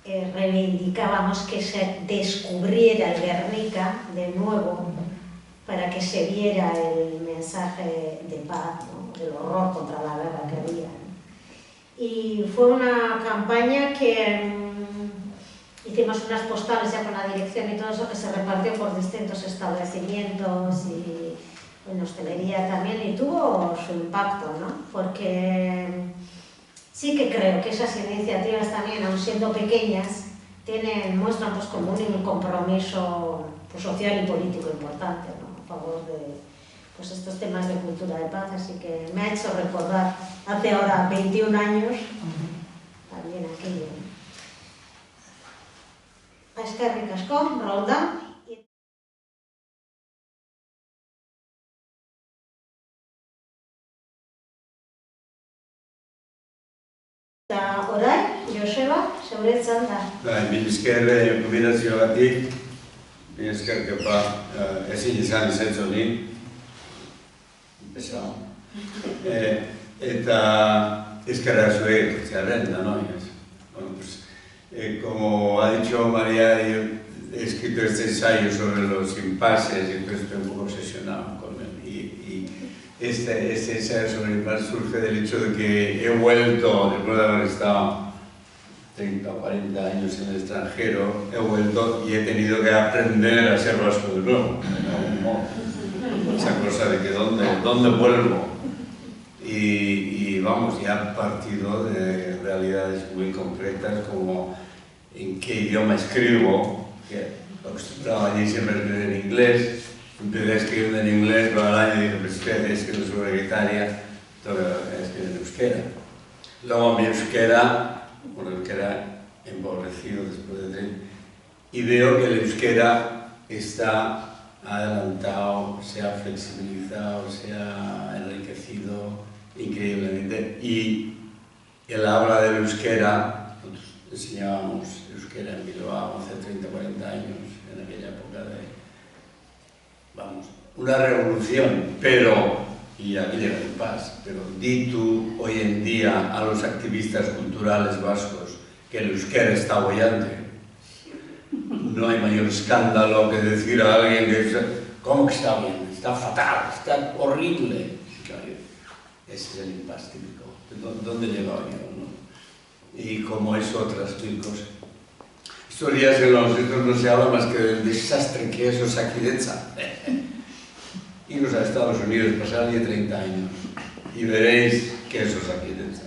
reivindicábamos que se descubriera el Guernica de nuevo para que se viera el mensaje de paz, ¿no? Del horror contra la guerra que había. Y fue una campaña que hicimos unas postales ya con la dirección y todo eso que se repartió por distintos establecimientos y en hostelería también, y tuvo su impacto, ¿no? Porque sí que creo que esas iniciativas también, aun siendo pequeñas, muestran pues como un compromiso pues, social y político importante, ¿no? A favor de pues, estos temas de cultura de paz, así que me ha hecho recordar hace ahora 21 años también aquello. Eskerrik asko, Roldán. Eta orain, Joseba, zeure txanda. Mil esker konbinazioagatik, mil esker Kepa, ezin izan honi, pesado. Eta eskerra zuei etortzearen da noiz. Bueno, pues, como ha dicho María, yo he escrito este ensayo sobre los impases y entonces estoy un poco obsesionado con él. Y este ensayo sobre el impás surge del hecho de que he vuelto, después de haber estado 30 o 40 años en el extranjero, he vuelto y he tenido que aprender a ser vasco de nuevo. Esa cosa de que dónde vuelvo. Y vamos, ya partido de realidades muy concretas como en qué idioma escribo, que acostumbraba allí siempre a escribir en inglés. Empecé a escribir en inglés, pero al año dije, pues he escrito sobre Italia, tengo que escribir en euskera. Luego mi euskera, empobrecido después de 30, y veo que el euskera está adelantado, se ha flexibilizado, se ha enriquecido increíblemente, y el habla del euskera, nosotros enseñábamos euskera en Bilbao hace 30 o 40 años, en aquella época de, vamos, una revolución, pero, y aquí llega el paz, pero di tú hoy en día a los activistas culturales vascos que el euskera está bollante. no hay mayor escándalo que decir a alguien que ¿cómo que está bien? Está fatal, está horrible. Ese es el impasse típico. ¿Dónde he llegado yo? ¿No? Y como es otras mil cosas. Estos días en los sitios no se habla más que del desastre que es Osakidetza. Iros a Estados Unidos, pasar allí 30 años y veréis qué es Osakidetza.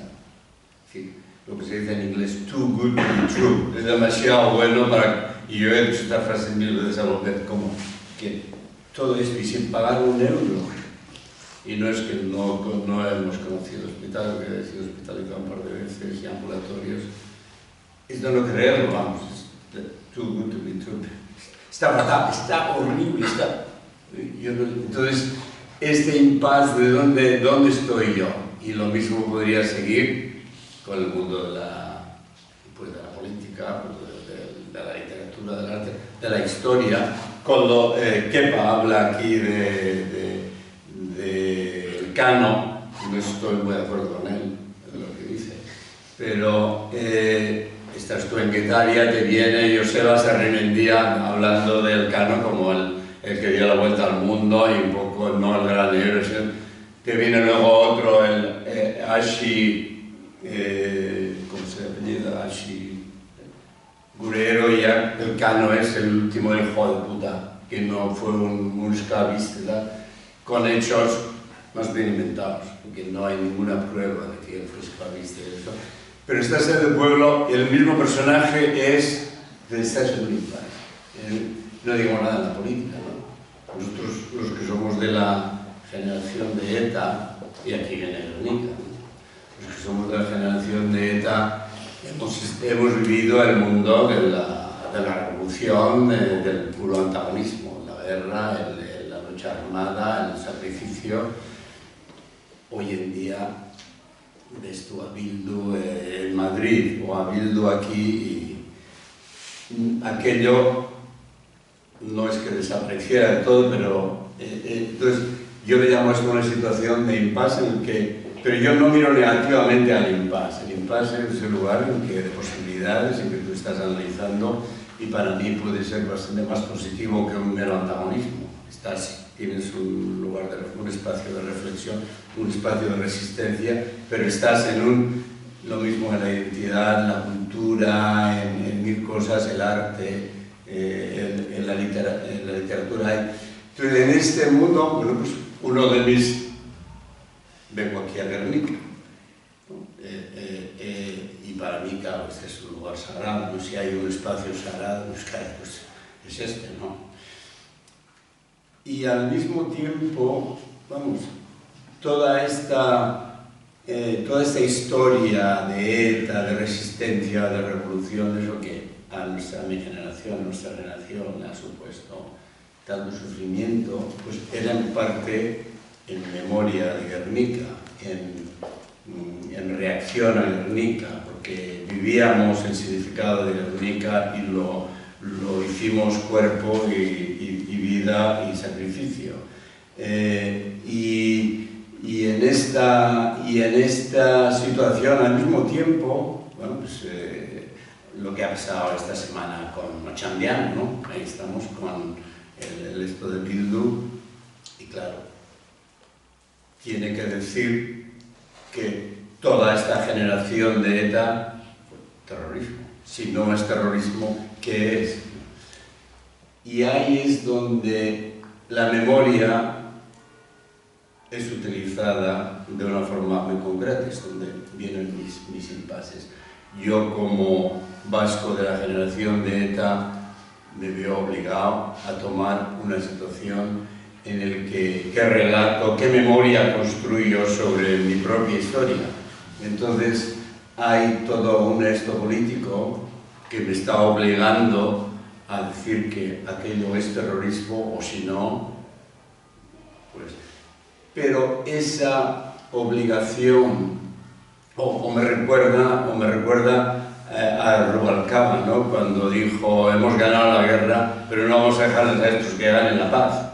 Sí, lo que se dice en inglés, too good to be true. Es demasiado bueno para... Y yo he dicho esta frase mil veces a López, como que todo esto y sin pagar un euro. Y no es que no hemos conocido hospitales, que he sido hospitalizado un par de veces y ambulatorios. Es de no creerlo, vamos. Too good to be true. Está fatal, está horrible, está... Entonces, este impasse de dónde estoy yo. Y lo mismo podría seguir con el mundo de la política, de la literatura, del arte, de la historia. Cuando Kepa habla aquí del Cano, no estoy muy de acuerdo con él, en lo que dice, pero estás tú en Guetaria, te viene Joseba Sarrimendía hablando del Cano como el que dio la vuelta al mundo y un poco, no el gran héroe, te viene luego otro, el Ashi, ¿cómo se apellida? Ashi Gurero, y ya el Cano es el último hijo de puta, que no fue un esclavista, con hechos más bien inventados, porque no hay ninguna prueba de que él fue esclavista y eso. Pero estás en el pueblo y el mismo personaje es de estás en un impasse. No digo nada en la política, ¿no? Nosotros, los que somos de la generación de ETA, y aquí viene Guernica, ¿no? Los que somos de la generación de ETA hemos vivido el mundo de la revolución, del puro antagonismo, la guerra, la lucha armada, el sacrificio. Hoy en día ves tú a Bildu en Madrid o a Bildu aquí y aquello no es que desapareciera de todo, pero entonces yo le llamo esto una situación de impasse en el que, pero yo no miro negativamente al impasse. El impasse es el lugar en que de posibilidades en que tú estás analizando y para mí puede ser bastante más positivo que un mero antagonismo. Tienes un lugar, un espacio de reflexión, un espacio de resistencia, pero estás en lo mismo en la identidad, en la cultura, en mil cosas, el arte, en la literatura. Entonces, en este mundo, bueno, pues uno de mis... Vengo aquí a Guernica, ¿no? Y para mí, claro, este es un lugar sagrado, ¿no? Si hay un espacio sagrado, pues es este, ¿no? Y al mismo tiempo, vamos, toda esta historia de ETA, de resistencia, de revolución, es lo que a mi generación ha supuesto tanto sufrimiento, pues era en parte en memoria de Guernica, en reacción a Guernica, porque vivíamos el significado de Guernica y lo hicimos cuerpo y vida y sacrificio. Y en esta situación, al mismo tiempo, bueno, pues, lo que ha pasado esta semana con Ochandiano, ¿no? Ahí estamos con esto de Bildu, y claro, tiene que decir que toda esta generación de ETA fue terrorismo. Si no es terrorismo, ¿qué es? Y ahí es donde la memoria es utilizada de una forma muy concreta, es donde vienen mis impases. Yo, como vasco de la generación de ETA, me veo obligado a tomar una situación en la que qué relato, qué memoria construyo sobre mi propia historia. Entonces, hay todo un esto político que me está obligando a decir que aquello es terrorismo, o si no, pues... Pero esa obligación, o me recuerda a Rubalcaba, ¿no? Cuando dijo, hemos ganado la guerra, pero no vamos a dejarles a estos que ganen la paz.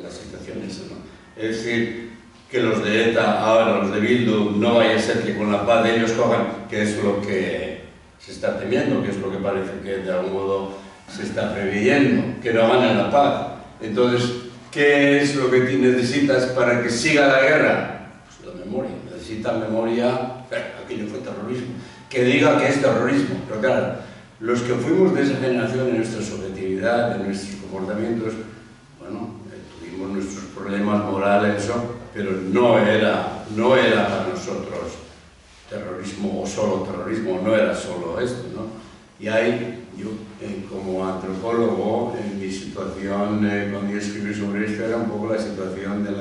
La situación esa, ¿no? Es decir, que los de ETA, ahora los de Bildu, no vaya a ser que con la paz de ellos cojan, que es lo que se está temiendo, que es lo que parece que de algún modo se está preveyendo, que no gana la paz. Entonces, ¿qué es lo que necesitas para que siga la guerra? Pues la memoria. Necesitas memoria, aquello fue terrorismo. Que diga que es terrorismo. Pero claro, los que fuimos de esa generación en nuestra subjetividad, en nuestros comportamientos, bueno, tuvimos nuestros problemas morales, eso, pero no era para nosotros terrorismo o solo terrorismo, no era solo esto, ¿no? Y hay, yo como antropólogo, en mi situación, cuando yo escribí sobre esto, era un poco la situación de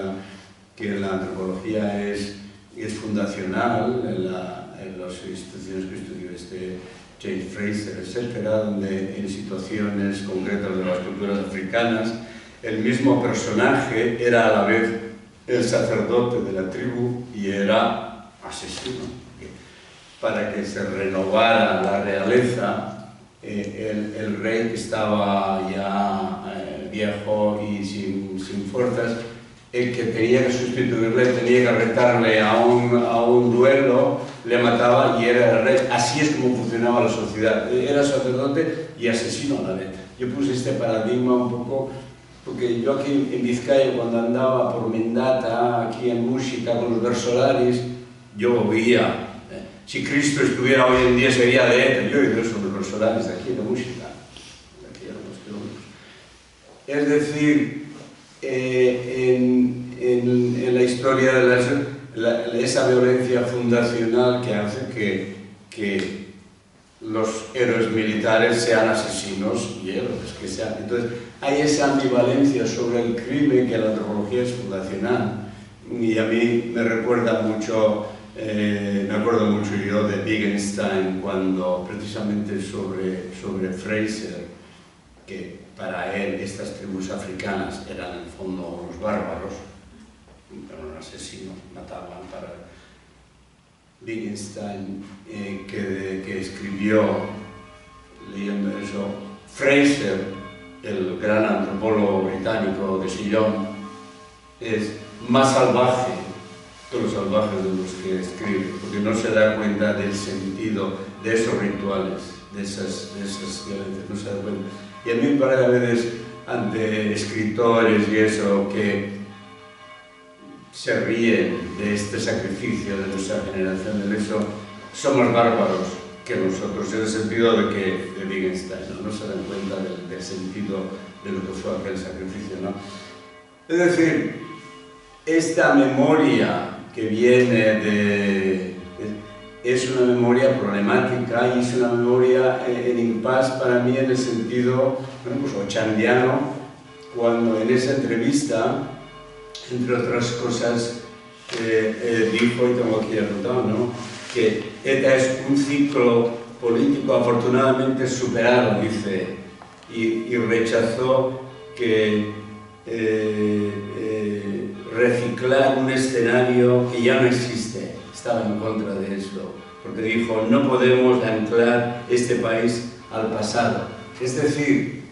que la antropología es fundacional en las instituciones que estudió James Fraser, etcétera, donde en situaciones concretas de las culturas africanas, el mismo personaje era a la vez el sacerdote de la tribu y era asesino. Para que se renovara la realeza, el rey, que estaba ya viejo y sin fuerzas, el que tenía que sustituirle, tenía que retarle a un duelo, le mataba y era el rey. Así es como funcionaba la sociedad. Era sacerdote y asesino a la vez. Yo puse este paradigma un poco, porque yo aquí en Vizcaya, cuando andaba por Mendata, aquí en Música con los versolaris, yo veía, si Cristo estuviera hoy en día sería de ETA. Yo he ido sobre los versolaris de aquí de Música, de aquí a unos kilómetros. Es decir, en la historia de esa violencia fundacional que hace que los héroes militares sean asesinos y héroes que sean. Entonces, hay esa ambivalencia sobre el crimen, que la antropología es fundacional. Y a mí me recuerda mucho, me acuerdo mucho yo de Wittgenstein, cuando precisamente sobre Fraser, que para él estas tribus africanas eran en el fondo unos bárbaros, eran asesinos, mataban para... Wittgenstein, que escribió, leyendo eso, Fraser, el gran antropólogo británico de Sillón, es más salvaje que los salvajes de los que escribe, porque no se da cuenta del sentido de esos rituales, de esas violencias, no se da cuenta. Y a mí me parece a veces, ante escritores y eso, que se ríen de este sacrificio de nuestra generación, de eso, somos bárbaros que nosotros, en el sentido de Wittgenstein, ¿no? No se dan cuenta del sentido de lo que fue aquel sacrificio, ¿no? Es decir, esta memoria que viene es una memoria problemática y es una memoria en impas para mí en el sentido, bueno, pues ochandiano, cuando en esa entrevista, entre otras cosas, dijo, y tengo aquí anotado, ¿no?, que ETA es un ciclo político afortunadamente superado, dice, y rechazó que reciclar un escenario que ya no existe. Estaba en contra de eso, porque dijo, no podemos anclar este país al pasado. Es decir,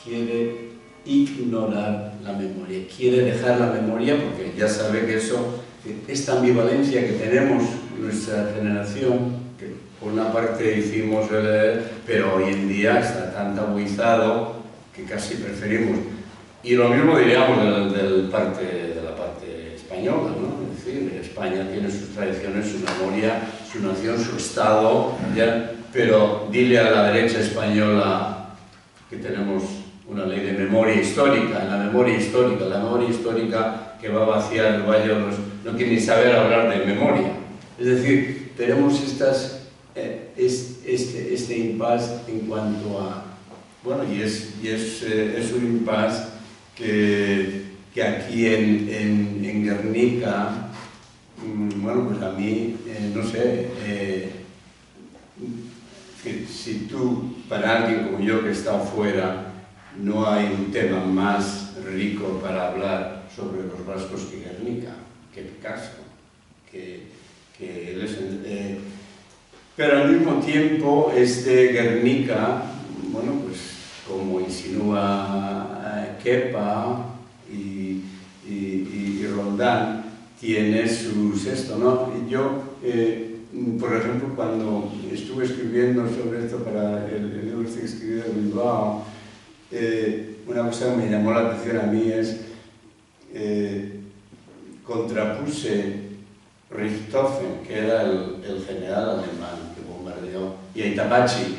quiere ignorar la memoria, quiere dejar la memoria porque ya sabe que eso, esta ambivalencia que tenemos nuestra generación, que por una parte hicimos pero hoy en día está tan tabuizado que casi preferimos, y lo mismo diríamos de la parte española, ¿no? Es decir, España tiene sus tradiciones, su memoria, su nación, su Estado, ¿ya? Pero dile a la derecha española que tenemos una ley de memoria histórica, la memoria histórica que va a vaciar el Valle de los... No quiere ni saber hablar de memoria. Es decir, tenemos este impasse en cuanto a... Bueno, y es un impasse que aquí en Guernica, bueno, pues a mí, no sé, si tú, para alguien como yo que he estado fuera, no hay un tema más rico para hablar sobre los vascos que Guernica, que Picasso, pero al mismo tiempo Guernica, bueno, pues como insinúa Kepa y Roldán, tiene sus esto, ¿no? Yo por ejemplo, cuando estuve escribiendo sobre esto para el libro que escribí de Bilbao, una cosa que me llamó la atención a mí es contrapuse Richthofen, que era el general alemán que bombardeó, y a Itapachi,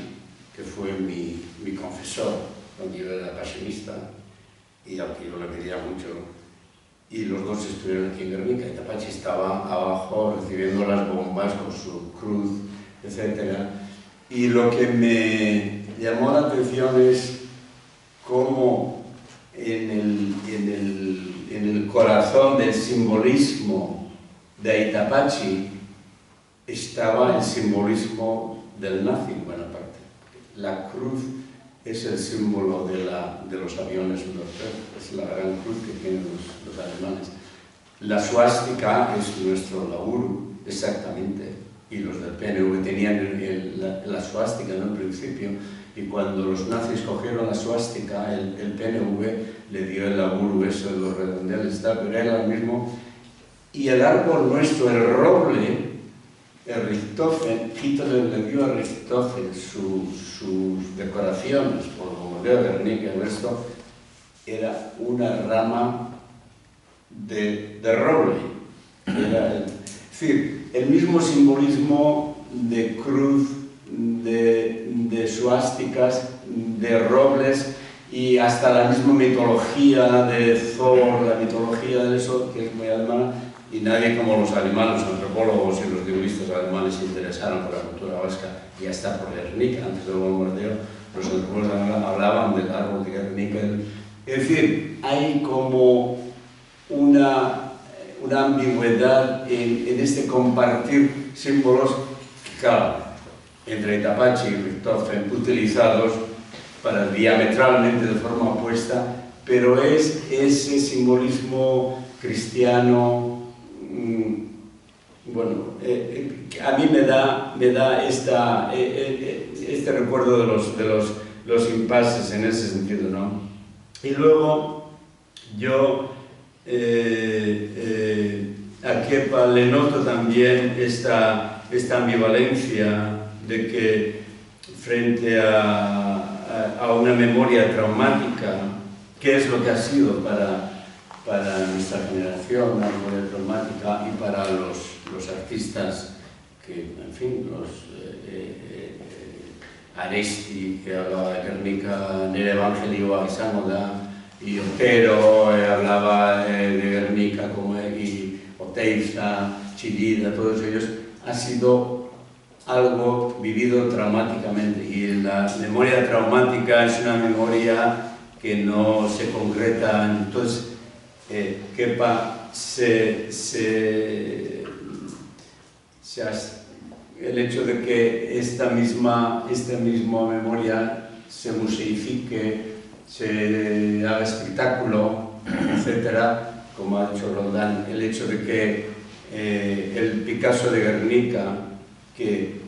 que fue mi confesor cuando yo era pasionista y al que yo le quería mucho. Y los dos estuvieron aquí en Guernica. Itapachi estaba abajo recibiendo las bombas con su cruz, etc. Y lo que me llamó la atención es cómo en el corazón del simbolismo de Itapachi estaba el simbolismo del nazi en buena parte. La cruz es el símbolo de los aviones Luftwaffe, es la gran cruz que tienen los alemanes. La suástica es nuestro laburo, exactamente, y los del PNV tenían la suástica en un principio, y cuando los nazis cogieron la suástica, el PNV le dio el laburo eso de los redondeles, pero era el mismo. Y el árbol nuestro, el roble, el Richthofen, Hitler le dio a Richthofen sus decoraciones por el bombardeo de Guernica y el resto, era una rama de roble. Es decir, el mismo simbolismo de cruz, de suásticas, de robles, y hasta la misma mitología de Thor, la mitología de eso, que es muy alemana. Y nadie como los alemanes, los antropólogos y los lingüistas alemanes se interesaron por la cultura vasca, y hasta por Guernica, antes del bombardeo, los antropólogos hablaban del árbol de Guernica. Es decir, hay como una ambigüedad en este compartir símbolos, claro, entre Itapachi y Richthofen, utilizados diametralmente de forma opuesta, pero es ese simbolismo cristiano. Bueno, a mí me da este recuerdo de los impases en ese sentido, ¿no? Y luego yo a Kepa le noto también esta ambivalencia de que frente a una memoria traumática, ¿qué es lo que ha sido para nuestra generación, una memoria traumática, y para los artistas que, en fin, los Aresti, que hablaba de Guernica, Nere Evangelioa izango da, y Otero hablaba de Guernica, y Oteiza, Chillida, todos ellos, ha sido algo vivido traumáticamente, y la memoria traumática es una memoria que no se concreta. Entonces, Kepa el hecho de que esta misma memoria se museifique, se haga espectáculo, etcétera, como ha dicho Roldán, el hecho de que el Picasso de Guernica, que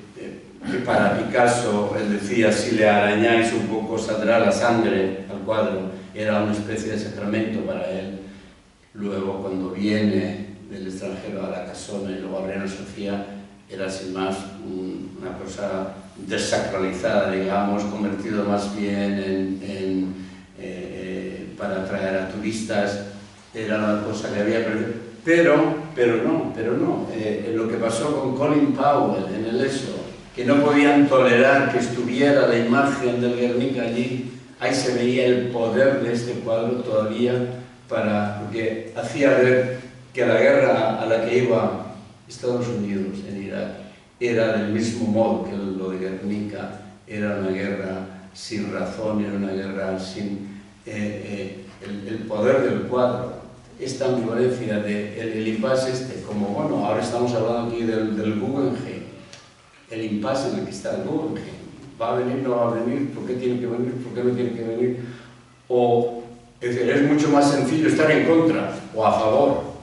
para Picasso, él decía, si le arañáis un poco saldrá la sangre al cuadro, era una especie de sacramento para él. Luego, cuando viene del extranjero a la Casona y luego a Reina Sofía, era sin más una cosa desacralizada, digamos, convertido más bien para atraer a turistas. Era una cosa que había perdido. Pero no. Lo que pasó con Colin Powell en el ESO, que no podían tolerar que estuviera la imagen del Guernica allí, ahí se veía el poder de este cuadro todavía, porque hacía ver que la guerra a la que iba Estados Unidos en Irak era del mismo modo que lo de Guernica, era una guerra sin razón, era una guerra sin el poder del cuadro. Esta ambivalencia del impasse como, bueno, ahora estamos hablando aquí del Guggenheim, el impasse en el que está el Guggenheim, ¿va a venir, no va a venir? ¿Por qué tiene que venir? ¿Por qué no tiene que venir? Es decir, es mucho más sencillo estar en contra o a favor,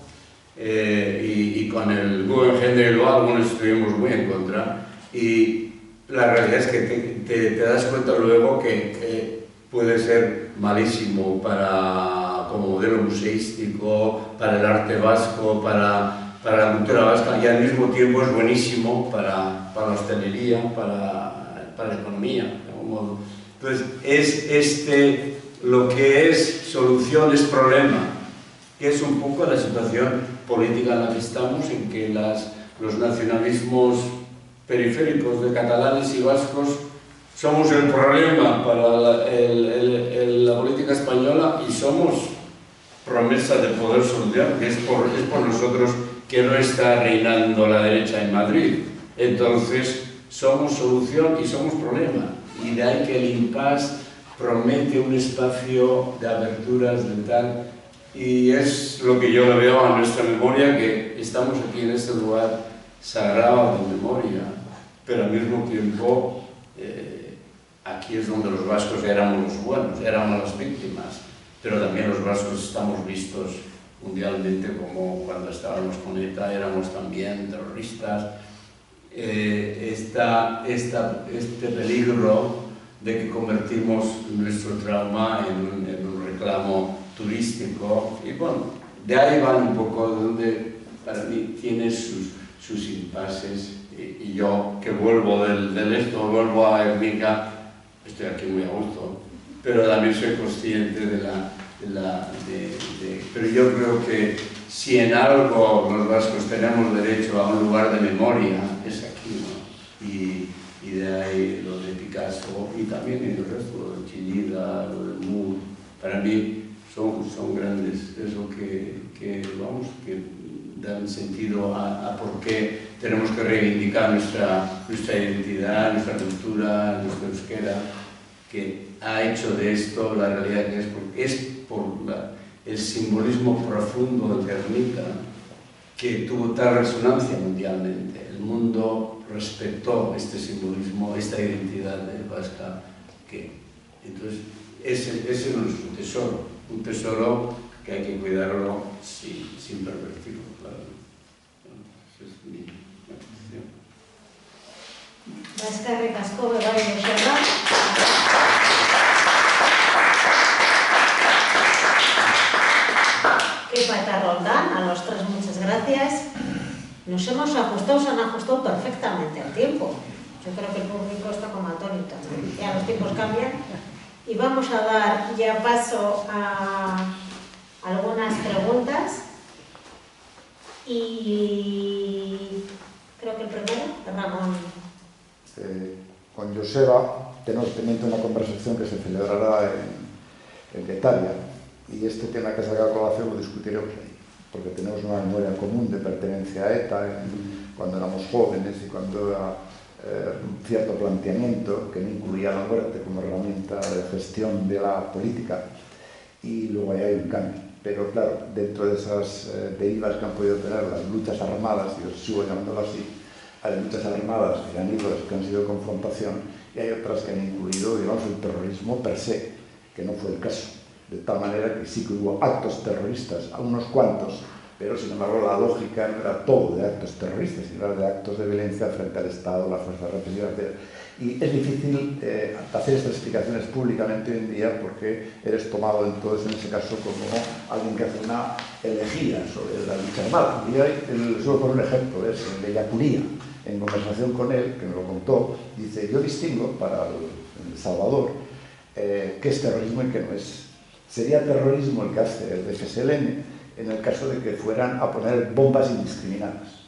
y con el Guggenheim de Bilbao algunos estuvimos muy en contra, y la realidad es que te das cuenta luego que puede ser malísimo como modelo museístico, para el arte vasco, para la cultura vasca y al mismo tiempo es buenísimo para la hostelería, para la economía, de algún modo. Entonces, es lo que es solución es problema, que es un poco la situación política en la que estamos, en que los nacionalismos periféricos de catalanes y vascos somos el problema para la política española y somos promesa de poder solucionar, que es por nosotros que no está reinando la derecha en Madrid. Entonces, somos solución y somos problema. Y de ahí que el impasse promete un espacio de aberturas, de tal. Y es lo que yo le veo a nuestra memoria, que estamos aquí en este lugar sagrado de memoria, pero al mismo tiempo aquí es donde los vascos éramos los buenos, éramos las víctimas, pero también los vascos estamos vistos mundialmente como cuando estábamos con ETA éramos también terroristas. Este peligro de que convertimos nuestro trauma en un reclamo turístico, y bueno, de ahí van un poco donde para mí tiene sus impases, y yo que vuelvo del esto, vuelvo a Ernica, estoy aquí muy a gusto, pero también soy consciente pero yo creo que si en algo los vascos tenemos derecho a un lugar de memoria, es aquí, ¿no? Y de ahí lo de Picasso, y también el resto, lo de Chillida, lo de Moore, para mí son grandes, es lo que dan sentido a por qué tenemos que reivindicar nuestra identidad, nuestra cultura, nuestra euskera, que ha hecho de esto la realidad que es, porque es por el simbolismo profundo del Guernica que tuvo tal resonancia mundialmente. El mundo respetó este simbolismo, esta identidad vasca, que entonces ese es nuestro tesoro, un tesoro que hay que cuidarlo sin pervertirlo, claro. Esa es mi posición. Eskerrik asko bebai Joseba. Kepa eta Roldán, a los tres muchas gracias. Nos hemos ajustado, se han ajustado perfectamente al tiempo. Yo creo que el público está como atónito. Ya los tiempos cambian. Y vamos a dar ya paso a algunas preguntas. Y creo que el primero, Ramón. Con Joseba tenemos pendiente una conversación que se celebrará en Getaria, y este tema que salga a colación lo discutiremos ahí, porque tenemos una memoria común de pertenencia a ETA cuando éramos jóvenes y cuando era un cierto planteamiento que no incluía la muerte como herramienta de gestión de la política, y luego ahí hay un cambio. Pero claro, dentro de esas derivas que han podido tener las luchas armadas, y os sigo llamándolo así, hay luchas armadas que han ido, que han sido confrontación, y hay otras que han incluido, digamos, el terrorismo per se, que no fue el caso. De tal manera que sí que hubo actos terroristas, a unos cuantos, pero sin embargo la lógica no era todo de actos terroristas, sino era de actos de violencia frente al Estado, las fuerzas represivas. Y es difícil hacer estas explicaciones públicamente hoy en día, porque eres tomado entonces en ese caso como alguien que hace una elegía sobre la lucha armada. Y hoy, solo por un ejemplo, es el de Yacuría, en conversación con él, que me lo contó, dice: yo distingo para El Salvador qué es terrorismo y qué no es. Sería terrorismo el que hace el FSLN en el caso de que fueran a poner bombas indiscriminadas.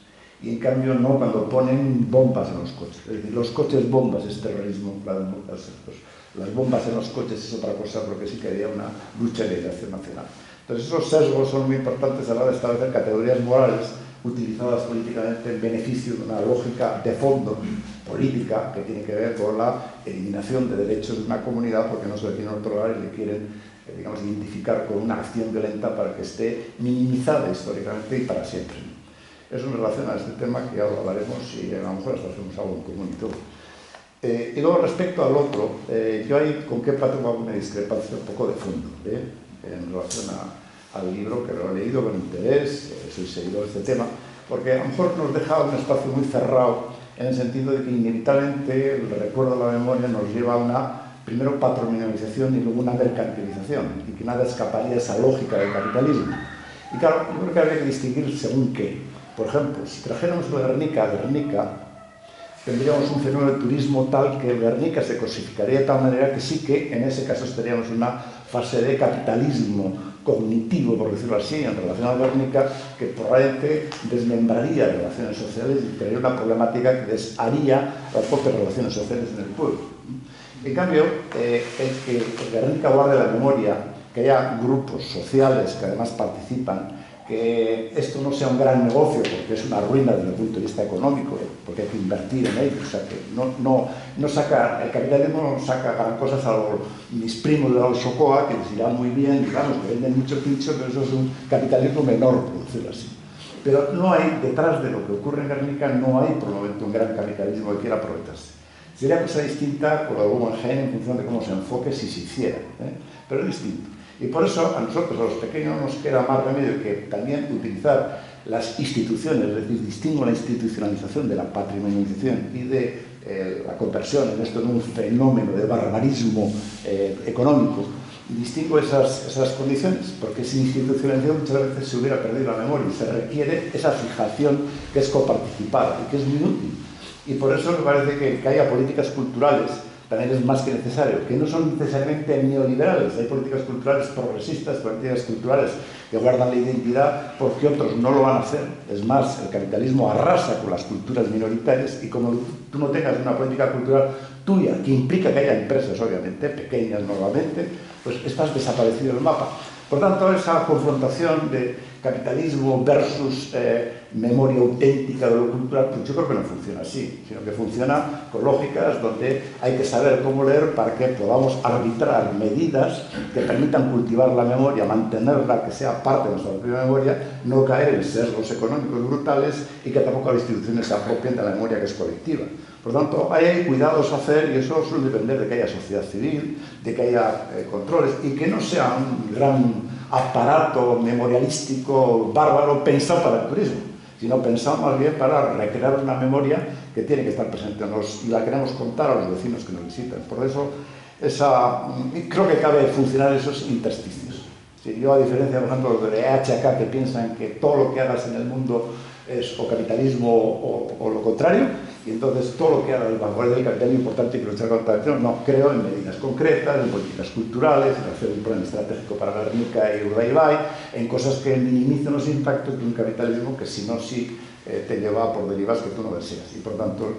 Y en cambio no cuando ponen bombas en los coches. Es decir, los coches bombas es terrorismo, las bombas en los coches es otra cosa, porque sí que había una lucha de liberación nacional. Entonces esos sesgos son muy importantes a la hora de establecer categorías morales utilizadas políticamente en beneficio de una lógica de fondo política que tiene que ver con la eliminación de derechos de una comunidad porque no se le tiene otorgar y le quieren, digamos, identificar con una acción violenta para que esté minimizada históricamente y para siempre. Eso en relación a este tema que ahora hablaremos y a lo mejor hasta hacemos algo en común y todo. Y luego respecto al otro, yo ahí con Kepa tengo alguna discrepancia un poco de fondo, en relación al libro, que lo he leído con interés, soy seguidor de este tema, porque a lo mejor nos deja un espacio muy cerrado en el sentido de que inevitablemente el recuerdo de la memoria nos lleva a una, primero, patrimonialización y luego una mercantilización, y que nada escaparía a esa lógica del capitalismo. Y claro, yo creo que habría que distinguir según qué. Por ejemplo, si trajéramos de Guernica a Guernica, tendríamos un fenómeno de turismo tal que Guernica se cosificaría de tal manera que sí que en ese caso estaríamos en una fase de capitalismo cognitivo, por decirlo así, en relación a Guernica, que probablemente desmembraría relaciones sociales y crearía una problemática que desharía las propias relaciones sociales en el pueblo. En cambio, el que Guernica guarde la memoria, que haya grupos sociales que además participan, que esto no sea un gran negocio, porque es una ruina desde el punto de vista económico, porque hay que invertir en ello, o sea que no saca, el capitalismo no saca gran cosa salvo mis primos de la Osocoa, que les irá muy bien, digamos, que venden mucho pincho, pero eso es un capitalismo menor, por decirlo así. Pero no hay, detrás de lo que ocurre en Guernica, no hay por el momento un gran capitalismo que quiera aprovecharse. Sería cosa distinta con la Guggenheim en función de cómo se enfoque si se hiciera, pero es distinto. Y por eso a nosotros, a los pequeños, nos queda más remedio que también utilizar las instituciones, es decir, distingo la institucionalización de la patrimonialización y de la conversión en esto en un fenómeno de barbarismo económico, y distingo esas condiciones, porque sin institucionalización muchas veces se hubiera perdido la memoria y se requiere esa fijación que es coparticipada y que es muy útil. Y por eso me parece que haya políticas culturales también es más que necesario, que no son necesariamente neoliberales, hay políticas culturales progresistas, políticas culturales que guardan la identidad porque otros no lo van a hacer. Es más, el capitalismo arrasa con las culturas minoritarias y como tú no tengas una política cultural tuya, que implica que haya empresas, obviamente, pequeñas normalmente, pues estás desaparecido del mapa. Por tanto, esa confrontación de capitalismo versus memoria auténtica de lo cultural, pues yo creo que no funciona así, sino que funciona con lógicas donde hay que saber cómo leer para que podamos arbitrar medidas que permitan cultivar la memoria, mantenerla, que sea parte de nuestra propia memoria, no caer en sesgos económicos brutales y que tampoco las instituciones se apropien de la memoria que es colectiva. Por lo tanto, hay cuidados a hacer y eso suele depender de que haya sociedad civil, de que haya controles y que no sea un gran aparato memorialístico bárbaro pensado para el turismo, sino pensado más bien para recrear una memoria que tiene que estar presente y la queremos contar a los vecinos que nos visitan. Por eso, creo que cabe funcionar esos intersticios. Sí, yo, a diferencia, por ejemplo, de EHK, que piensan que todo lo que hagas en el mundo es o capitalismo o lo contrario, y entonces todo lo que haga el vanguardia del capitalismo es importante que luchar contra el capitalismo. No, creo en medidas concretas, en políticas culturales, en hacer un plan estratégico para Guernica y Urdaibai, en cosas que minimicen los impactos de un capitalismo que si no sí te lleva por derivas que tú no deseas. Y por tanto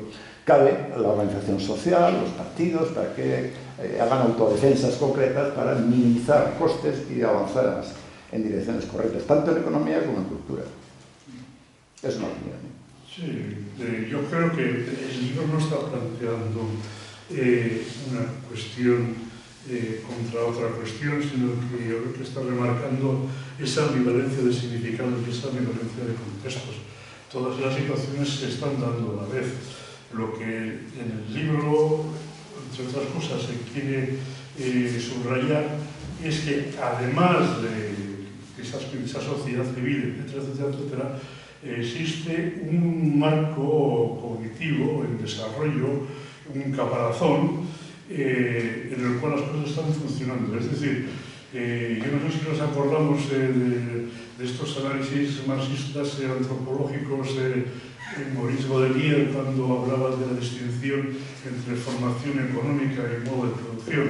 cabe la organización social, los partidos, para que hagan autodefensas concretas para minimizar costes y avanzar en direcciones correctas, tanto en economía como en cultura. Es una opinión. Sí, yo creo que el libro no está planteando una cuestión contra otra cuestión, sino que yo creo que está remarcando esa ambivalencia de significados y esa ambivalencia de contextos. Todas las situaciones se están dando a la vez. Lo que en el libro, entre otras cosas, se quiere subrayar es que además de esa sociedad civil, etcétera, existe un marco cognitivo en desarrollo, un caparazón en el cual las cosas están funcionando. Es decir, yo no sé si nos acordamos de estos análisis marxistas antropológicos de Maurice Godelier cuando hablaba de la distinción entre formación económica y modo de producción.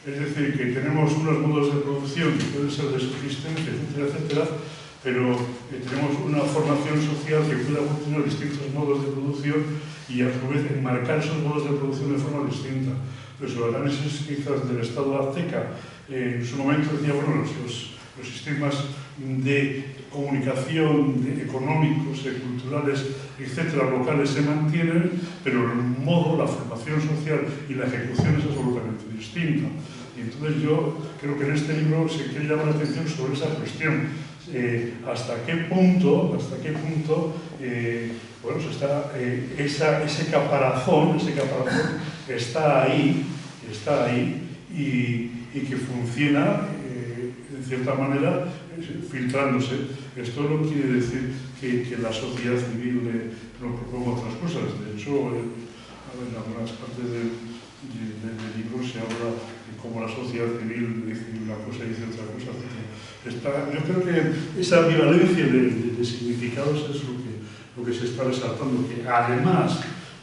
Es decir, que tenemos unos modos de producción que pueden ser de subsistencia, etcétera, pero tenemos una formación social que pueda funcionar distintos modos de producción y a su vez enmarcar esos modos de producción de forma distinta. Pues el análisis quizás del Estado azteca en su momento decía, bueno, los sistemas de comunicación económicos, culturales, etcétera, locales se mantienen, pero el modo, la formación social y la ejecución es absolutamente distinta. Y entonces yo creo que en este libro se quiere llamar la atención sobre esa cuestión. Hasta qué punto bueno, ese caparazón está ahí y que funciona en cierta manera filtrándose. Esto no quiere decir que la sociedad civil no proponga otras cosas. De hecho, en algunas partes del libro se habla de cómo la sociedad civil dice una cosa y dice otra cosa, etc. Yo creo que esa ambivalencia de significados es lo que lo que se está resaltando, que además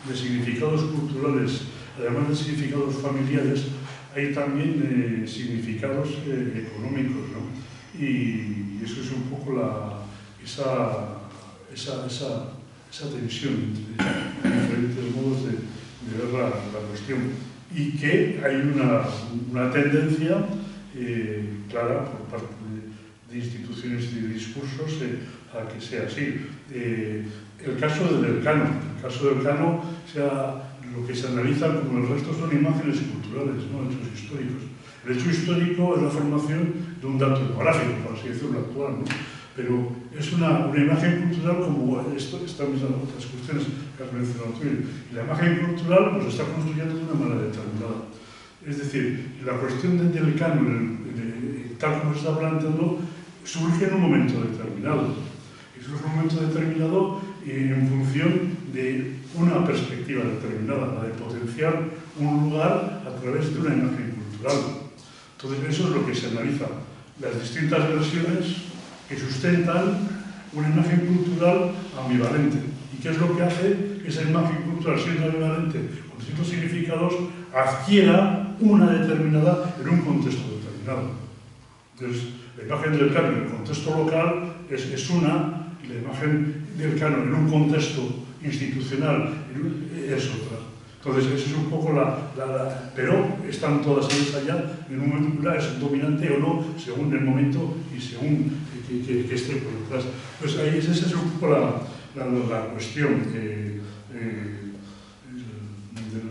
de significados culturales, además de significados familiares, hay también significados económicos, ¿no? Y eso es un poco esa tensión entre diferentes modos de ver la cuestión. Y que hay una tendencia clara por parte de instituciones y de discursos a que sea así. El caso del Elcano, lo que se analiza como el resto son imágenes culturales, ¿no? Hechos históricos. El hecho histórico es la formación de un dato demográfico, por así decirlo, actual, ¿no? Pero es una imagen cultural como estas mismas otras cuestiones que has mencionado tú. Y la imagen cultural pues, está construyendo de una manera determinada. Es decir, la cuestión del Elcano, tal como se está planteando, surge en un momento determinado. Y surge en un momento determinado en función de una perspectiva determinada, la de potenciar un lugar a través de una imagen cultural. Entonces, eso es lo que se analiza. Las distintas versiones que sustentan una imagen cultural ambivalente. ¿Y qué es lo que hace que esa imagen cultural, siendo ambivalente, con distintos significados, adquiera una determinada en un contexto determinado? Entonces, la imagen del Elcano en el contexto local es una, y la imagen del Elcano en un contexto institucional es otra. Entonces, esa es un poco pero están todas ellas allá, en un momento es dominante o no, según el momento y según que esté por detrás. Pues ahí esa es un poco la cuestión,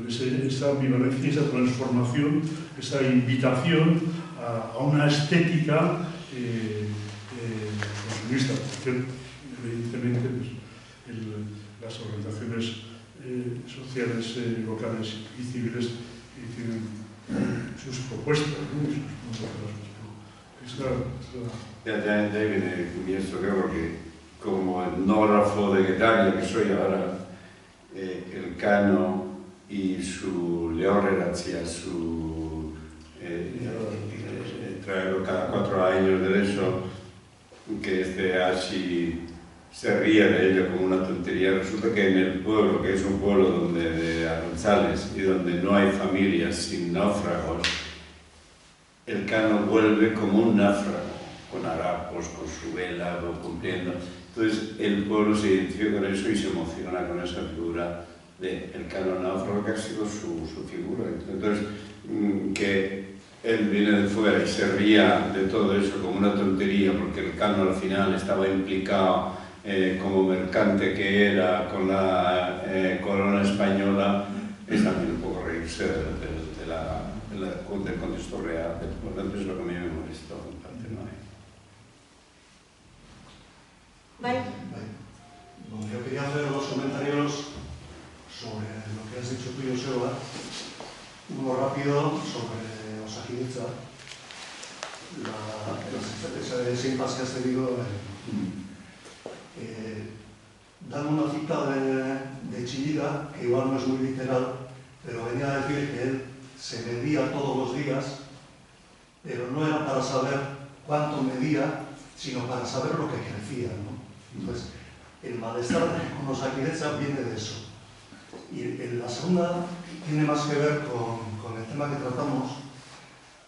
esa ambivalencia, esa transformación, esa invitación a una estética consumista, porque evidentemente pues, las organizaciones sociales, locales y civiles tienen sus propuestas, ¿no? Y sus puntos de Ya viene esto, creo, porque como etnógrafo de Getaria, que soy ahora, Elcano y su Leorrerazia, su traerlo cada 4 años de eso, que así se ríe de ello como una tontería. Resulta que en el pueblo, que es un pueblo de arrozales y donde no hay familias sin náufragos, Elcano vuelve como un náufrago, con harapos, con su vela, cumpliendo. Entonces el pueblo se identifica con eso y se emociona con esa figura de Elcano náufrago, que ha sido su figura. Entonces, que él viene de fuera y se ría de todo eso como una tontería, porque Elcano al final estaba implicado como mercante que era con la corona española, es también un poco reírse del contexto real. Por tanto, es lo que a mí me molestó en parte, ¿no? Bueno, yo quería hacer 2 comentarios sobre lo que has dicho tú, Joseba. Uno rápido sobre Osakidetza, ese impasse que has tenido. Dando una cita de Chillida, que igual no es muy literal, pero venía a decir que él se medía todos los días, pero no era para saber cuánto medía, sino para saber lo que crecía, ¿no? Entonces, el malestar con Osakidetza viene de eso. Y la segunda tiene más que ver con el tema que tratamos,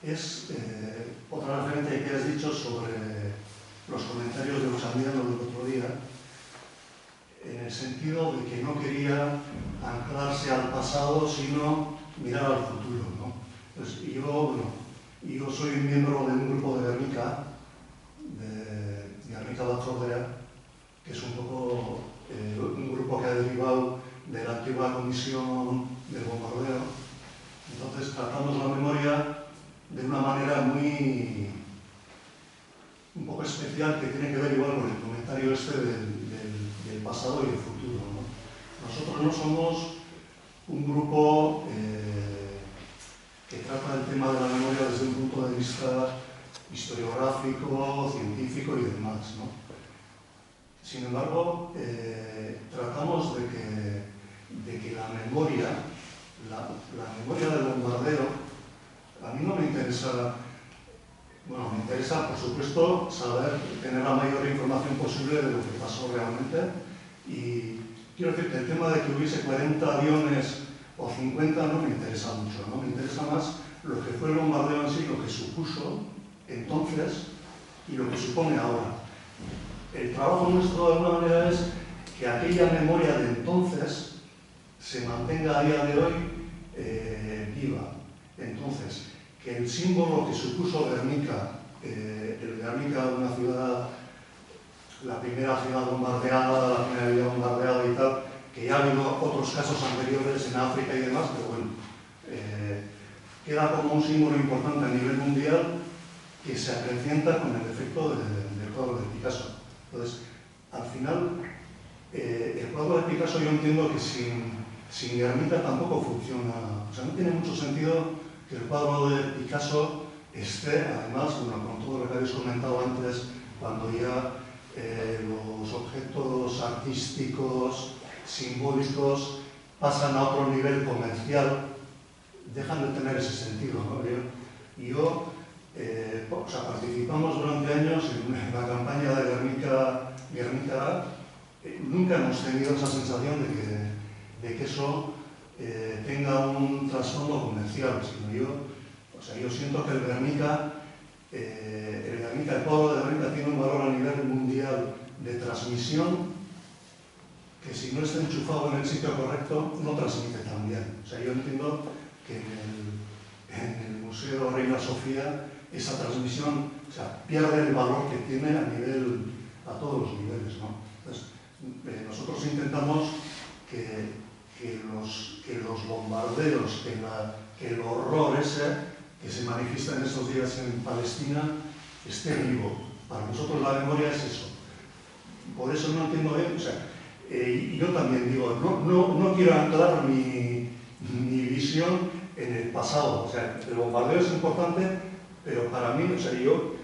es otra referencia que has dicho sobre los comentarios de los Andiano del otro día, en el sentido de que no quería anclarse al pasado, sino mirar al futuro, ¿no? Pues yo soy miembro de un grupo de Guernica, de Guernica Batzordea, que es un poco un grupo que ha derivado de la antigua comisión del bombardeo. Entonces tratamos la memoria de una manera un poco especial, que tiene que ver igual con el comentario este del pasado y el futuro, ¿no? Nosotros no somos un grupo que trata el tema de la memoria desde un punto de vista historiográfico, científico y demás, ¿no? Sin embargo, tratamos de que la memoria del bombardeo, a mí no me interesa. Bueno, me interesa, por supuesto, tener la mayor información posible de lo que pasó realmente y quiero decir que el tema de que hubiese 40 aviones o 50 no me interesa mucho, ¿no? Me interesa más lo que fue el bombardeo en sí, lo que supuso entonces y lo que supone ahora. El trabajo nuestro de alguna manera es que aquella memoria de entonces se mantenga a día de hoy viva. Entonces, que el símbolo que supuso Guernica, el Guernica, una ciudad, la primera ciudad bombardeada, la primera villa bombardeada y tal, que ya ha habido otros casos anteriores en África y demás, pero bueno, queda como un símbolo importante a nivel mundial que se acrecienta con el efecto del cuadro de Picasso. Entonces, al final, el cuadro de Picasso yo entiendo que sin Guernica tampoco funciona. O sea, no tiene mucho sentido que el cuadro de Picasso esté, además, bueno, con todo lo que habéis comentado antes, cuando ya los objetos artísticos, simbólicos, pasan a otro nivel comercial, dejan de tener ese sentido, ¿no? O sea, participamos durante años en la campaña de Guernica. Nunca hemos tenido esa sensación de que eso tenga un trasfondo comercial, sino yo siento que el Guernica, el cuadro de Guernica tiene un valor a nivel mundial de transmisión que si no está enchufado en el sitio correcto no transmite tan bien. O sea, yo entiendo que en el Museo Reina Sofía esa transmisión, o sea, pierde el valor que tiene a todos los niveles, ¿no? Entonces, nosotros intentamos que los bombardeos, que el horror ese que se manifiesta en estos días en Palestina esté vivo. Para nosotros la memoria es eso. Por eso no entiendo bien, o sea, yo también digo, no quiero anclar mi visión en el pasado. O sea, el bombardeo es importante, pero para mí, o sea, yo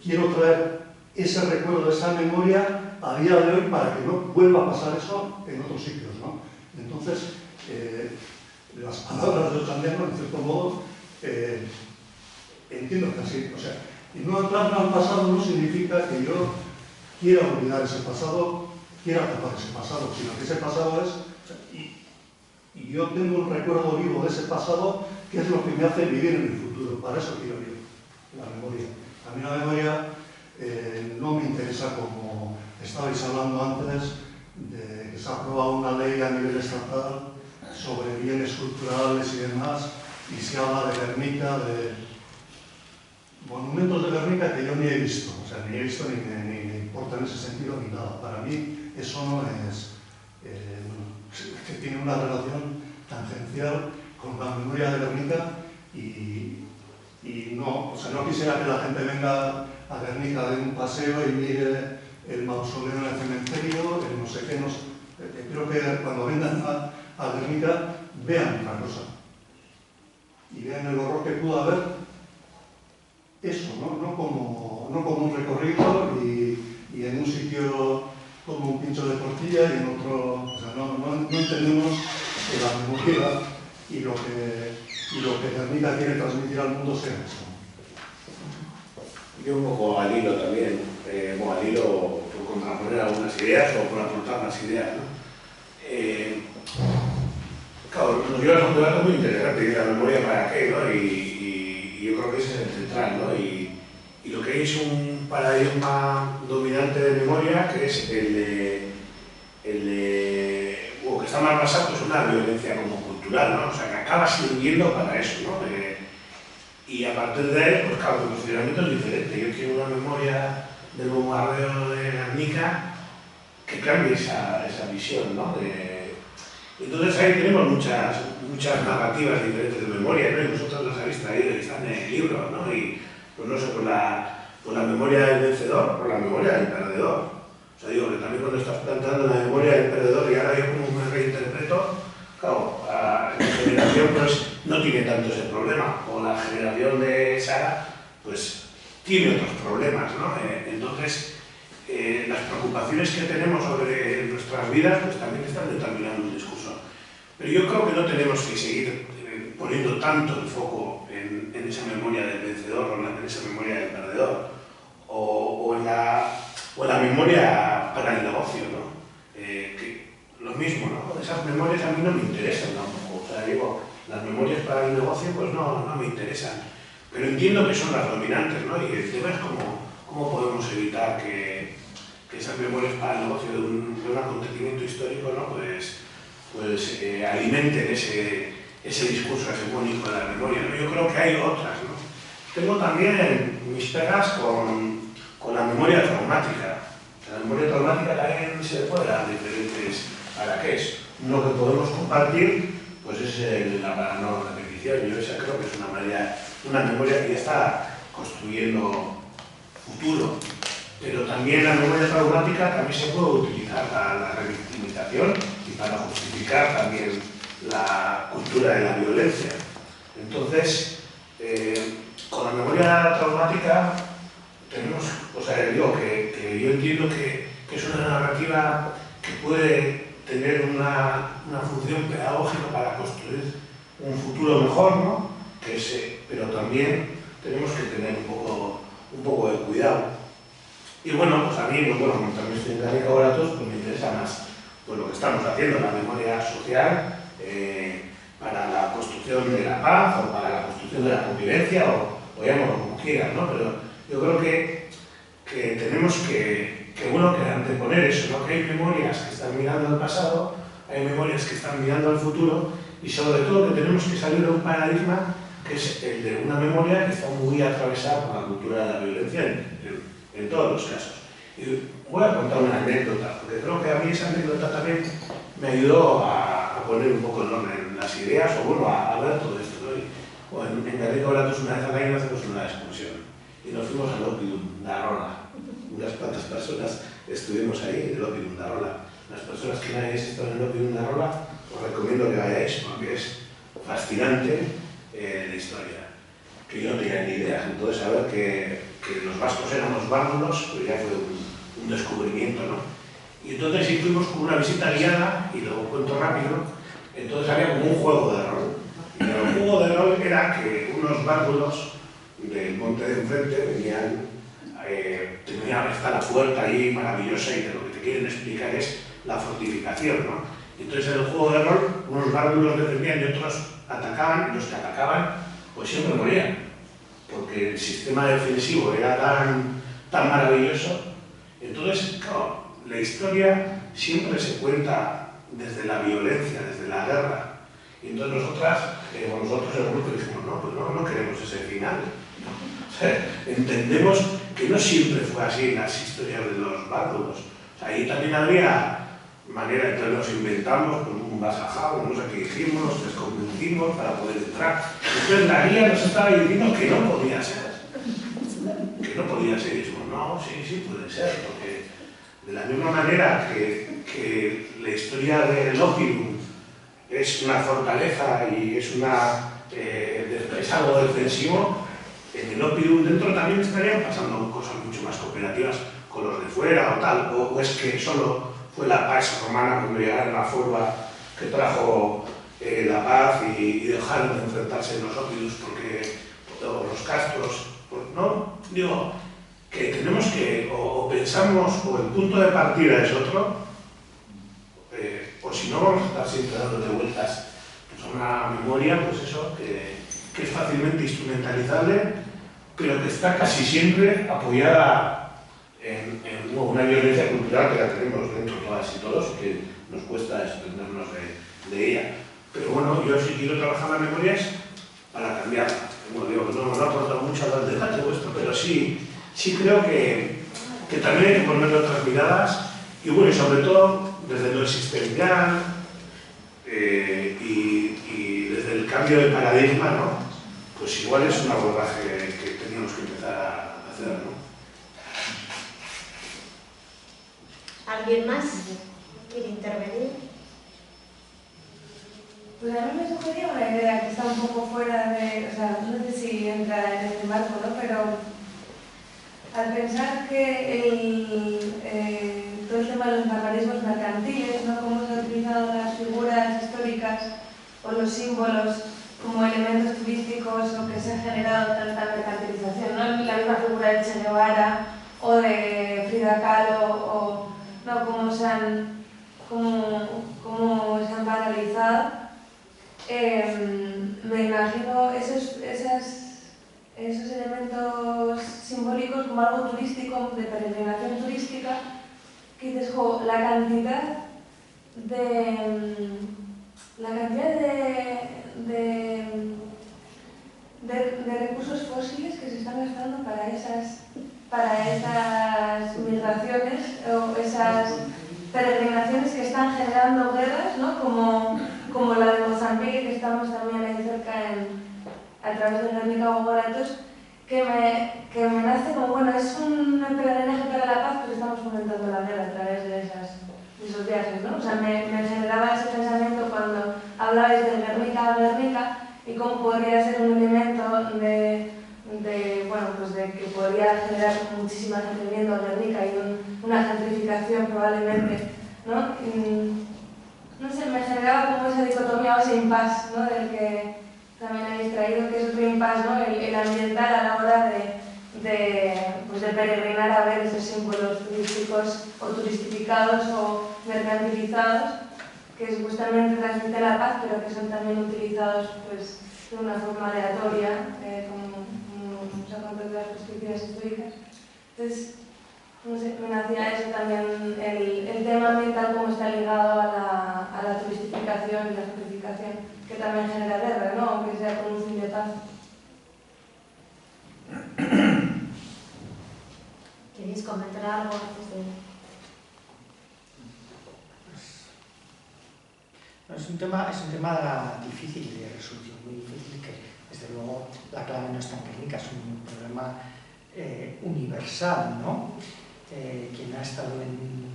quiero traer ese recuerdo, esa memoria a día de hoy para que no vuelva a pasar eso en otros sitios, ¿no? Entonces, las palabras de Otxandiano, en cierto modo, entiendo que así, o sea, y no anclarme al pasado no significa que yo quiera olvidar ese pasado, quiera tapar ese pasado, sino que ese pasado es, o sea, y yo tengo un recuerdo vivo de ese pasado que es lo que me hace vivir en el futuro. Para eso quiero vivir la memoria. A mí la memoria no me interesa, como estabais hablando antes, de que se ha aprobado una ley a nivel estatal sobre bienes culturales y demás, y se habla de Guernica, de monumentos de Guernica que yo ni he visto, o sea, ni he visto ni me importa en ese sentido ni nada. Para mí eso no es, que tiene una relación tangencial con la memoria de Guernica y no, o sea, no quisiera que la gente venga a Guernica de un paseo y mire el mausoleo en el cementerio, el no sé qué, no sé. Creo que cuando vengan a Guernica vean una cosa y vean el horror que pudo haber, eso, no como un recorrido y en un sitio como un pincho de tortilla y en otro, o sea, no entendemos que la memoria y lo que Guernica quiere transmitir al mundo sea eso. Yo un poco al hilo también, al hilo por contraponer algunas ideas o por aportar las ideas, ¿no? Claro, nos lleva a un debate muy interesante, de la memoria para qué, ¿no? Y yo creo que ese es el central, ¿no? Y lo que hay es un paradigma dominante de memoria que es que está más basado en una violencia como cultural, ¿no? O sea, que acaba sirviendo para eso, ¿no? Y a partir de ahí, pues claro, el funcionamiento es diferente. Yo quiero una memoria del bombardeo de Guernica que cambie esa visión, ¿no? Entonces ahí tenemos muchas narrativas diferentes de memoria, ¿no? Y vosotros las habéis traído y están en el libro, ¿no? Y pues no sé, por la memoria del vencedor, por la memoria del perdedor. O sea, digo que también cuando estás planteando la memoria del perdedor y ahora yo como me reinterpreto, claro, mi generación pues no tiene tanto ese problema, o la generación de Sara pues tiene otros problemas, ¿no? Entonces, las preocupaciones que tenemos sobre nuestras vidas pues también están determinando un discurso. Pero yo creo que no tenemos que seguir poniendo tanto el foco en esa memoria del vencedor o en esa memoria del perdedor, o en la memoria para el negocio, ¿no? Que lo mismo, ¿no? Esas memorias a mí no me interesan tampoco. O sea, digo, las memorias para el negocio pues no me interesan. Pero entiendo que son las dominantes, ¿no? Y el tema es cómo podemos evitar que esas memorias para el negocio de un acontecimiento histórico, ¿no? Pues alimenten ese discurso hegemónico de la memoria, ¿no? Yo creo que hay otras, ¿no? Tengo también mis pegas con la memoria traumática. La memoria traumática también se puede dar diferentes araqués. Lo que podemos compartir pues es la no repetición. Yo esa creo que es una memoria que ya está construyendo futuro. Pero también la memoria traumática también se puede utilizar para la revictimización y para justificar también la cultura de la violencia. Entonces, con la memoria traumática tenemos, o sea, digo que yo entiendo que es una narrativa que puede tener una función pedagógica para construir un futuro mejor, ¿no? Pero también tenemos que tener un poco de cuidado. Y bueno, pues a mí, bueno, como también estoy en Garnica Boratos, pues me interesa más pues, lo que estamos haciendo, la memoria social, para la construcción de la paz o para la construcción de la convivencia, o llámalo como quieras, ¿no? Pero yo creo que tenemos que anteponer eso, ¿no? Que hay memorias que están mirando al pasado, hay memorias que están mirando al futuro, y sobre todo que tenemos que salir de un paradigma que es el de una memoria que está muy atravesada por la cultura de la violencia en todos los casos. Y voy a contar una anécdota, porque creo que a mí esa anécdota también me ayudó a poner un poco en orden las ideas, o bueno, a ver todo esto, ¿no? Bueno, en Garnica Boratos una vez al año hacemos una excursión, y nos fuimos al Oppidum da Rola. Unas cuantas personas estuvimos ahí en el Oppidum da Rola. Las personas que no hayáis estado en el Oppidum da Rola, os recomiendo que vayáis, porque es fascinante la historia, que yo no tenía ni idea. Entonces, saber que los vascos éramos bárbaros, pues ya fue un descubrimiento, ¿no? Y entonces sí fuimos con una visita guiada, y lo cuento rápido. Entonces había como un juego de rol. Y el juego de rol era que unos bárbaros del monte de enfrente venían, está la puerta ahí maravillosa, y de lo que te quieren explicar es la fortificación, ¿no? Entonces en el juego de rol, unos bárbaros defendían y otros atacaban, y los que atacaban pues siempre morían, porque el sistema defensivo era tan maravilloso. Entonces, claro, la historia siempre se cuenta desde la violencia, desde la guerra. Y entonces nosotros el grupo dijimos, no, pues no queremos ese final. O sea, entendemos que no siempre fue así en las historias de los bárbaros. O sea, ahí también había manera, entonces nos inventamos con un basajado, no sé qué dijimos, nos desconvencimos para poder entrar. Entonces la guía nos estaba diciendo que no podía ser. Que no podía ser. Y dijimos, no, sí puede ser, porque de la misma manera que la historia del Oppidum es una fortaleza y es algo defensivo, en el Oppidum dentro también estarían pasando cosas mucho más cooperativas con los de fuera o tal, o es que solo fue la Pax Romana cuando llegaron la forma que trajo la paz y dejaron de enfrentarse en los Oppidums porque los castros, pues, ¿no? Digo, que tenemos que, o pensamos, o el punto de partida es otro, o si no vamos a estar siempre dando de vueltas pues, a una memoria, pues eso, que es fácilmente instrumentalizable, pero que está casi siempre apoyada en una violencia cultural que la tenemos dentro todas y todos, que nos cuesta desprendernos de ella. Pero bueno, yo sí quiero trabajar las memorias para cambiarla. Como digo, no aporta mucho al debate vuestro, pero sí creo que también hay que ponerle otras miradas, y bueno, y sobre todo desde lo existencial y desde el cambio de paradigma, ¿no? Pues igual es un abordaje que teníamos que empezar a hacer, ¿no? ¿Alguien más quiere intervenir? Pues a mí me sugería una idea que está un poco fuera de, o sea, no sé si entra en este marco, ¿no? Pero al pensar que todo el tema de los barbarismos mercantiles, ¿no? Cómo se han utilizado las figuras históricas o los símbolos como elementos turísticos, o que se ha generado tanta mercantilización, ¿no? La misma figura de Che Guevara o de Frida Kahlo, o no, cómo me imagino esos elementos simbólicos como algo turístico, de peregrinación turística, que dices, jo, la cantidad de recursos fósiles que se están gastando para esas migraciones o esas peregrinaciones que están generando guerras, ¿no? Como la de Mozambique, que estamos también ahí cerca a través del Guernica Gogoratos, que me nace como, bueno, es un peregrinaje para la paz, pero estamos fomentando la guerra a través de esos viajes, ¿no? O sea, me generaba ese pensamiento cuando hablabais del Guernica y cómo podría ser un elemento bueno, pues de que podría generar muchísima gente viendo a Guernica y una gentrificación probablemente, ¿no? No sé, me generaba como esa dicotomía o ese impasse, ¿no? Del que también habéis traído, que es otro impasse, ¿no? El ambiental a la hora de peregrinar a ver esos símbolos turísticos o turistificados o mercantilizados que supuestamente transmiten la paz, pero que son también utilizados pues, de una forma aleatoria, como se han contado las perspectivas históricas. Entonces, no sé, me nacía eso también, el tema ambiental como está ligado a la turistificación y la gentrificación, que también genera guerra, ¿no? Aunque sea con un fin de paz. ¿Queréis comentar algo antes de...? Es un tema difícil de resolución, muy difícil, que desde luego la clave no está en Guernica, es un problema universal, ¿no? Quien ha estado en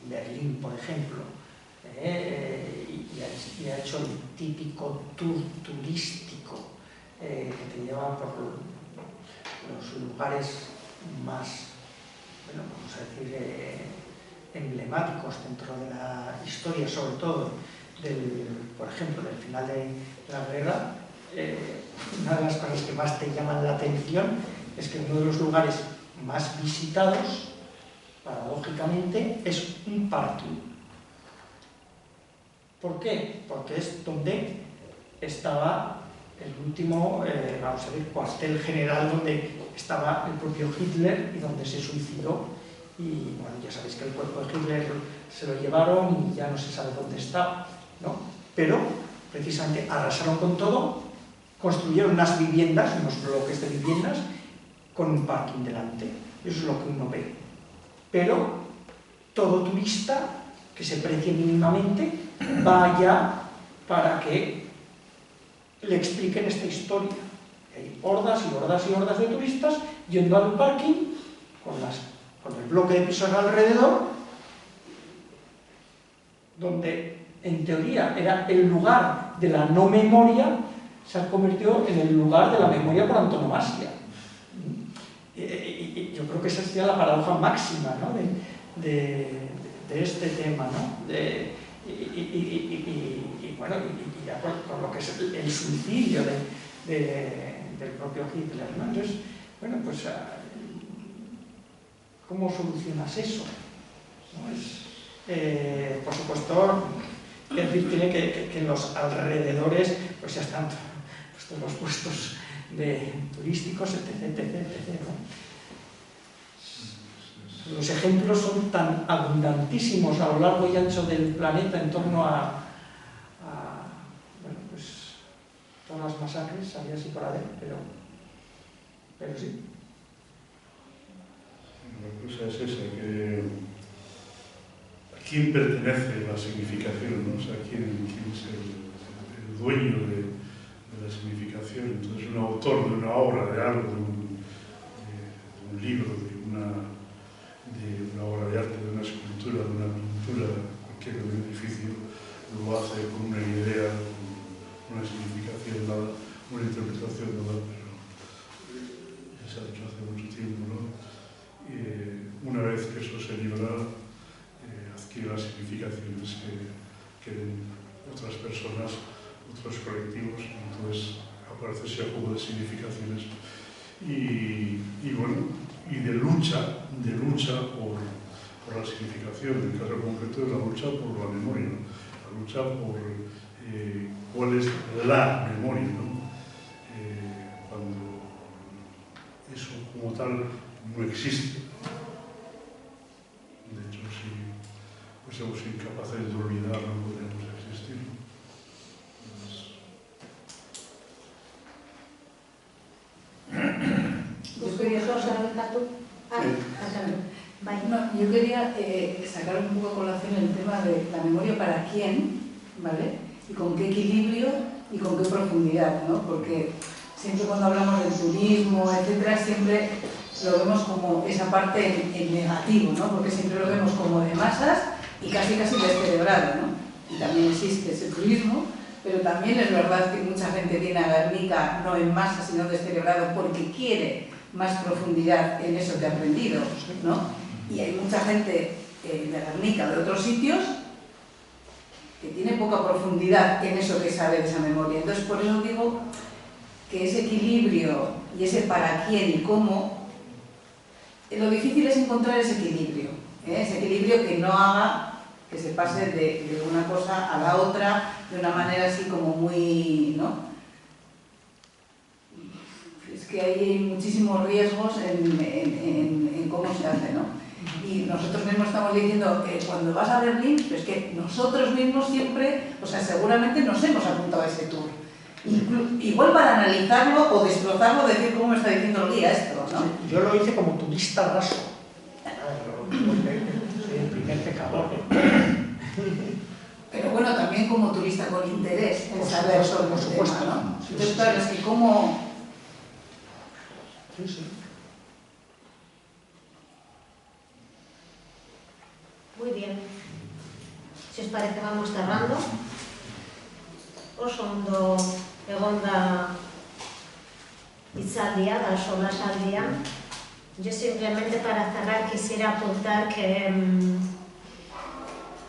Berlín, por ejemplo, y ha hecho el típico tour turístico que te lleva por los lugares más, bueno, vamos a decir, emblemáticos dentro de la historia, sobre todo, por ejemplo, del final de la guerra. Una de las cosas que más te llaman la atención es que uno de los lugares más visitados, paradójicamente, es un parking. ¿Por qué? Porque es donde estaba el último, vamos a ver, cuartel general, donde estaba el propio Hitler y donde se suicidó. Y bueno, ya sabéis que el cuerpo de Hitler se lo llevaron y ya no se sabe dónde está, ¿no? Pero precisamente arrasaron con todo, construyeron unas viviendas, unos bloques de viviendas, con un parking delante. Eso es lo que uno ve. Pero todo turista que se precie mínimamente va allá para que le expliquen esta historia. Hay hordas y hordas y hordas de turistas yendo al parking con el bloque de pisos alrededor, donde en teoría era el lugar de la no memoria, se ha convertido en el lugar de la memoria por antonomasia. Y yo creo que esa sería la paradoja máxima, ¿no? de este tema, ¿no? Bueno, y ya con lo que es el suicidio del propio Hitler, ¿no? Entonces, bueno, pues ¿cómo solucionas eso? ¿No? Por supuesto, tiene que en los alrededores pues ya están todos los puestos turísticos, etc. ¿no? Los ejemplos son tan abundantísimos a lo largo y ancho del planeta en torno a bueno, pues todas las masacres, había así por ahí, pero sí. La cosa es esa, que a quién pertenece la significación, ¿no? O sea, quién es el dueño de la significación. Entonces, un autor de una obra, de algo, de un libro, de una obra de arte, de una escultura, de una pintura, cualquier edificio, lo hace con una idea, con una significación dada, una interpretación dada, pero ya se ha dicho hace mucho tiempo, ¿no? Una vez que eso se libra, adquiere las significaciones que den otras personas, otros colectivos, entonces aparece ese juego de significaciones y bueno, y de lucha por la significación. En el caso concreto de la lucha por la memoria, la lucha por cuál es la memoria, ¿no? Cuando eso como tal no existe. De hecho, si fuésemos incapaces de olvidar, no podríamos existir. Yo quería sacar un poco a colación el tema de la memoria para quién, ¿vale? Y con qué equilibrio y con qué profundidad, ¿no? Porque siempre cuando hablamos del turismo, etcétera, siempre lo vemos como esa parte en negativo, ¿no? Porque siempre lo vemos como de masas y casi descerebrado, ¿no? Y también existe ese turismo, pero también es verdad que mucha gente viene a Guernica no en masa, sino descerebrado porque quiere más profundidad en eso que ha aprendido, ¿no? Y hay mucha gente de Guernica, de otros sitios, que tiene poca profundidad en eso que sabe de esa memoria. Entonces, por eso digo que ese equilibrio y ese para quién y cómo, lo difícil es encontrar ese equilibrio que no haga que se pase de una cosa a la otra de una manera así como muy, ¿no? Es que hay muchísimos riesgos en cómo se hace, ¿no? Y nosotros mismos estamos diciendo que cuando vas a Berlín, pues que nosotros mismos siempre, o sea, seguramente nos hemos apuntado a ese tour. Igual para analizarlo o destrozarlo, decir cómo me está diciendo el guía esto, ¿no? Yo lo hice como turista raso. Soy el primer pecador. Pero bueno, también como turista con interés en saber sobre el tema, ¿no? Sí, Entonces, claro, es que cómo... Sí. Muy bien. Si os parece, vamos cerrando. Oso ondo egonda hitzaldia, da solasaldia. Yo simplemente para cerrar quisiera apuntar que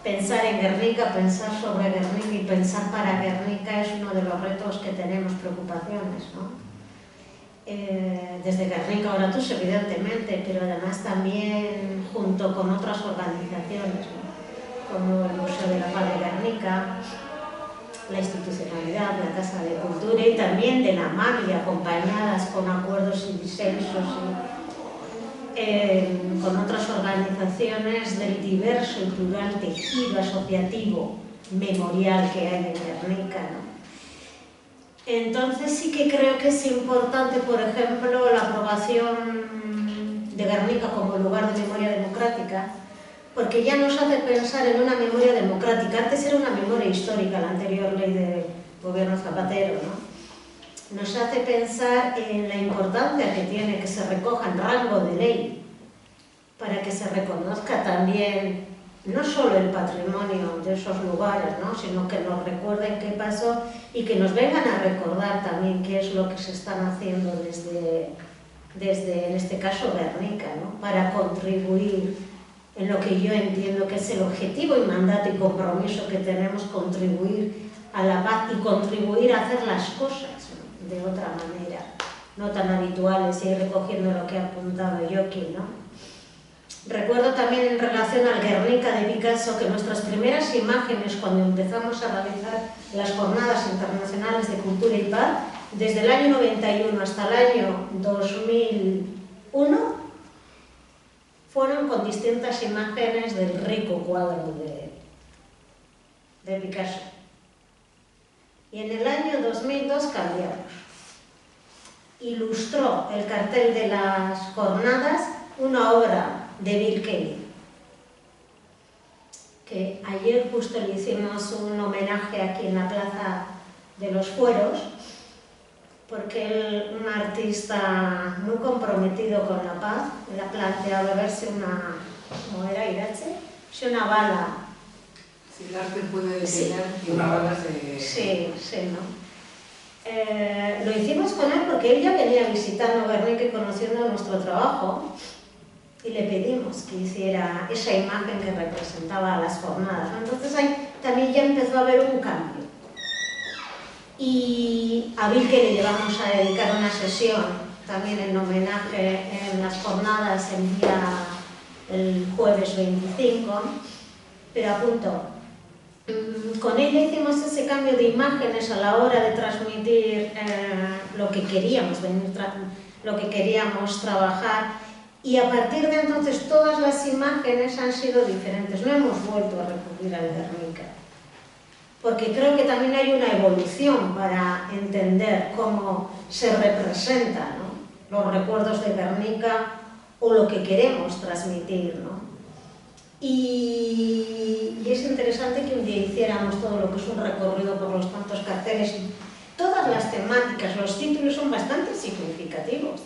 pensar en Guernica, pensar sobre Guernica y pensar para Guernica es uno de los retos que tenemos, preocupaciones, ¿no? Desde Guernica Oratuz, evidentemente, pero además también junto con otras organizaciones, ¿no? Como el Museo de la Paz de Guernica, la institucionalidad, la Casa de Cultura y también de la MAMI, acompañadas con acuerdos y disensos con otras organizaciones del diverso y plural tejido asociativo memorial que hay en Guernica, ¿no? Entonces sí que creo que es importante, por ejemplo, la aprobación de Guernica como lugar de memoria democrática, porque ya nos hace pensar en una memoria democrática. Antes era una memoria histórica, la anterior ley de gobierno Zapatero, ¿no? Nos hace pensar en la importancia que tiene que se recoja en rango de ley para que se reconozca también no solo el patrimonio de esos lugares, ¿no? Sino que nos recuerden qué pasó y que nos vengan a recordar también qué es lo que se están haciendo desde en este caso, Guernica, ¿no? Para contribuir en lo que yo entiendo que es el objetivo y mandato y compromiso que tenemos, contribuir a la paz y contribuir a hacer las cosas, ¿no? De otra manera, no tan habituales, y ir recogiendo lo que ha apuntado Joaquín, ¿no? Recuerdo también en relación al Guernica de Picasso que nuestras primeras imágenes cuando empezamos a realizar las Jornadas Internacionales de Cultura y Paz, desde el año 91 hasta el año 2001, fueron con distintas imágenes del rico cuadro de Picasso. Y en el año 2002 cambiamos. Ilustró el cartel de las jornadas una obra de Bill Kelly, que ayer justo le hicimos un homenaje aquí en la Plaza de los Fueros, porque él, un artista muy comprometido con la paz, le ha planteado verse una, ¿cómo era Irache? Si una bala. Si el arte puede detener que una bala se... Sí, ¿no? Lo hicimos con él porque él ya venía visitando Guernica y conociendo nuestro trabajo, y le pedimos que hiciera esa imagen que representaba las jornadas, ¿no? Entonces ahí también ya empezó a haber un cambio. Y a Bill que le llevamos a dedicar una sesión también en homenaje en las jornadas el jueves 25, pero apunto, Con ella hicimos ese cambio de imágenes a la hora de transmitir lo que queríamos trabajar, y a partir de entonces todas las imágenes han sido diferentes. No hemos vuelto a recurrir al Guernica, porque creo que también hay una evolución para entender cómo se representan, ¿no?, los recuerdos de Guernica o lo que queremos transmitir, ¿no? Y es interesante que un día hiciéramos todo lo que es un recorrido por los tantos carteles. Todas las temáticas, los títulos son bastante significativos.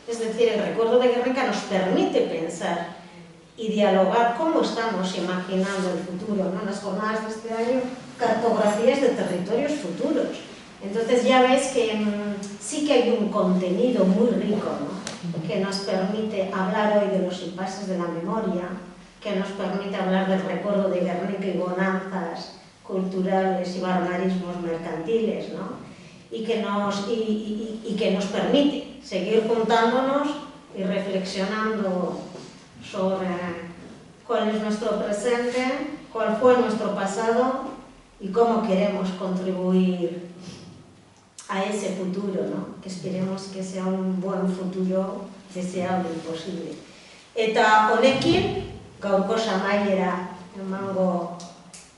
Es decir, el recuerdo de Guernica nos permite pensar y dialogar cómo estamos imaginando el futuro, ¿no? Las jornadas de este año, cartografías de territorios futuros. Entonces ya ves que sí que hay un contenido muy rico, ¿no?, que nos permite hablar hoy de los impases de la memoria, que nos permite hablar del recuerdo de Guernica y bonanzas culturales y barbarismos mercantiles, ¿no?, y que nos permite seguir juntándonos y reflexionando sobre cuál es nuestro presente, cuál fue nuestro pasado y cómo queremos contribuir a ese futuro, ¿no?, que esperemos que sea un buen futuro deseable y posible. Eta honekin, gaurko amaiera emango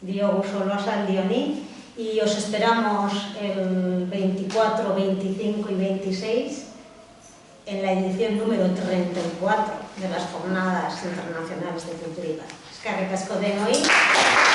diogu solosaldi honi, y os esperamos el 24, 25 y 26 en la edición número 34 de las Jornadas Internacionales de Cultura y Paz. Eskerrik asko denoi.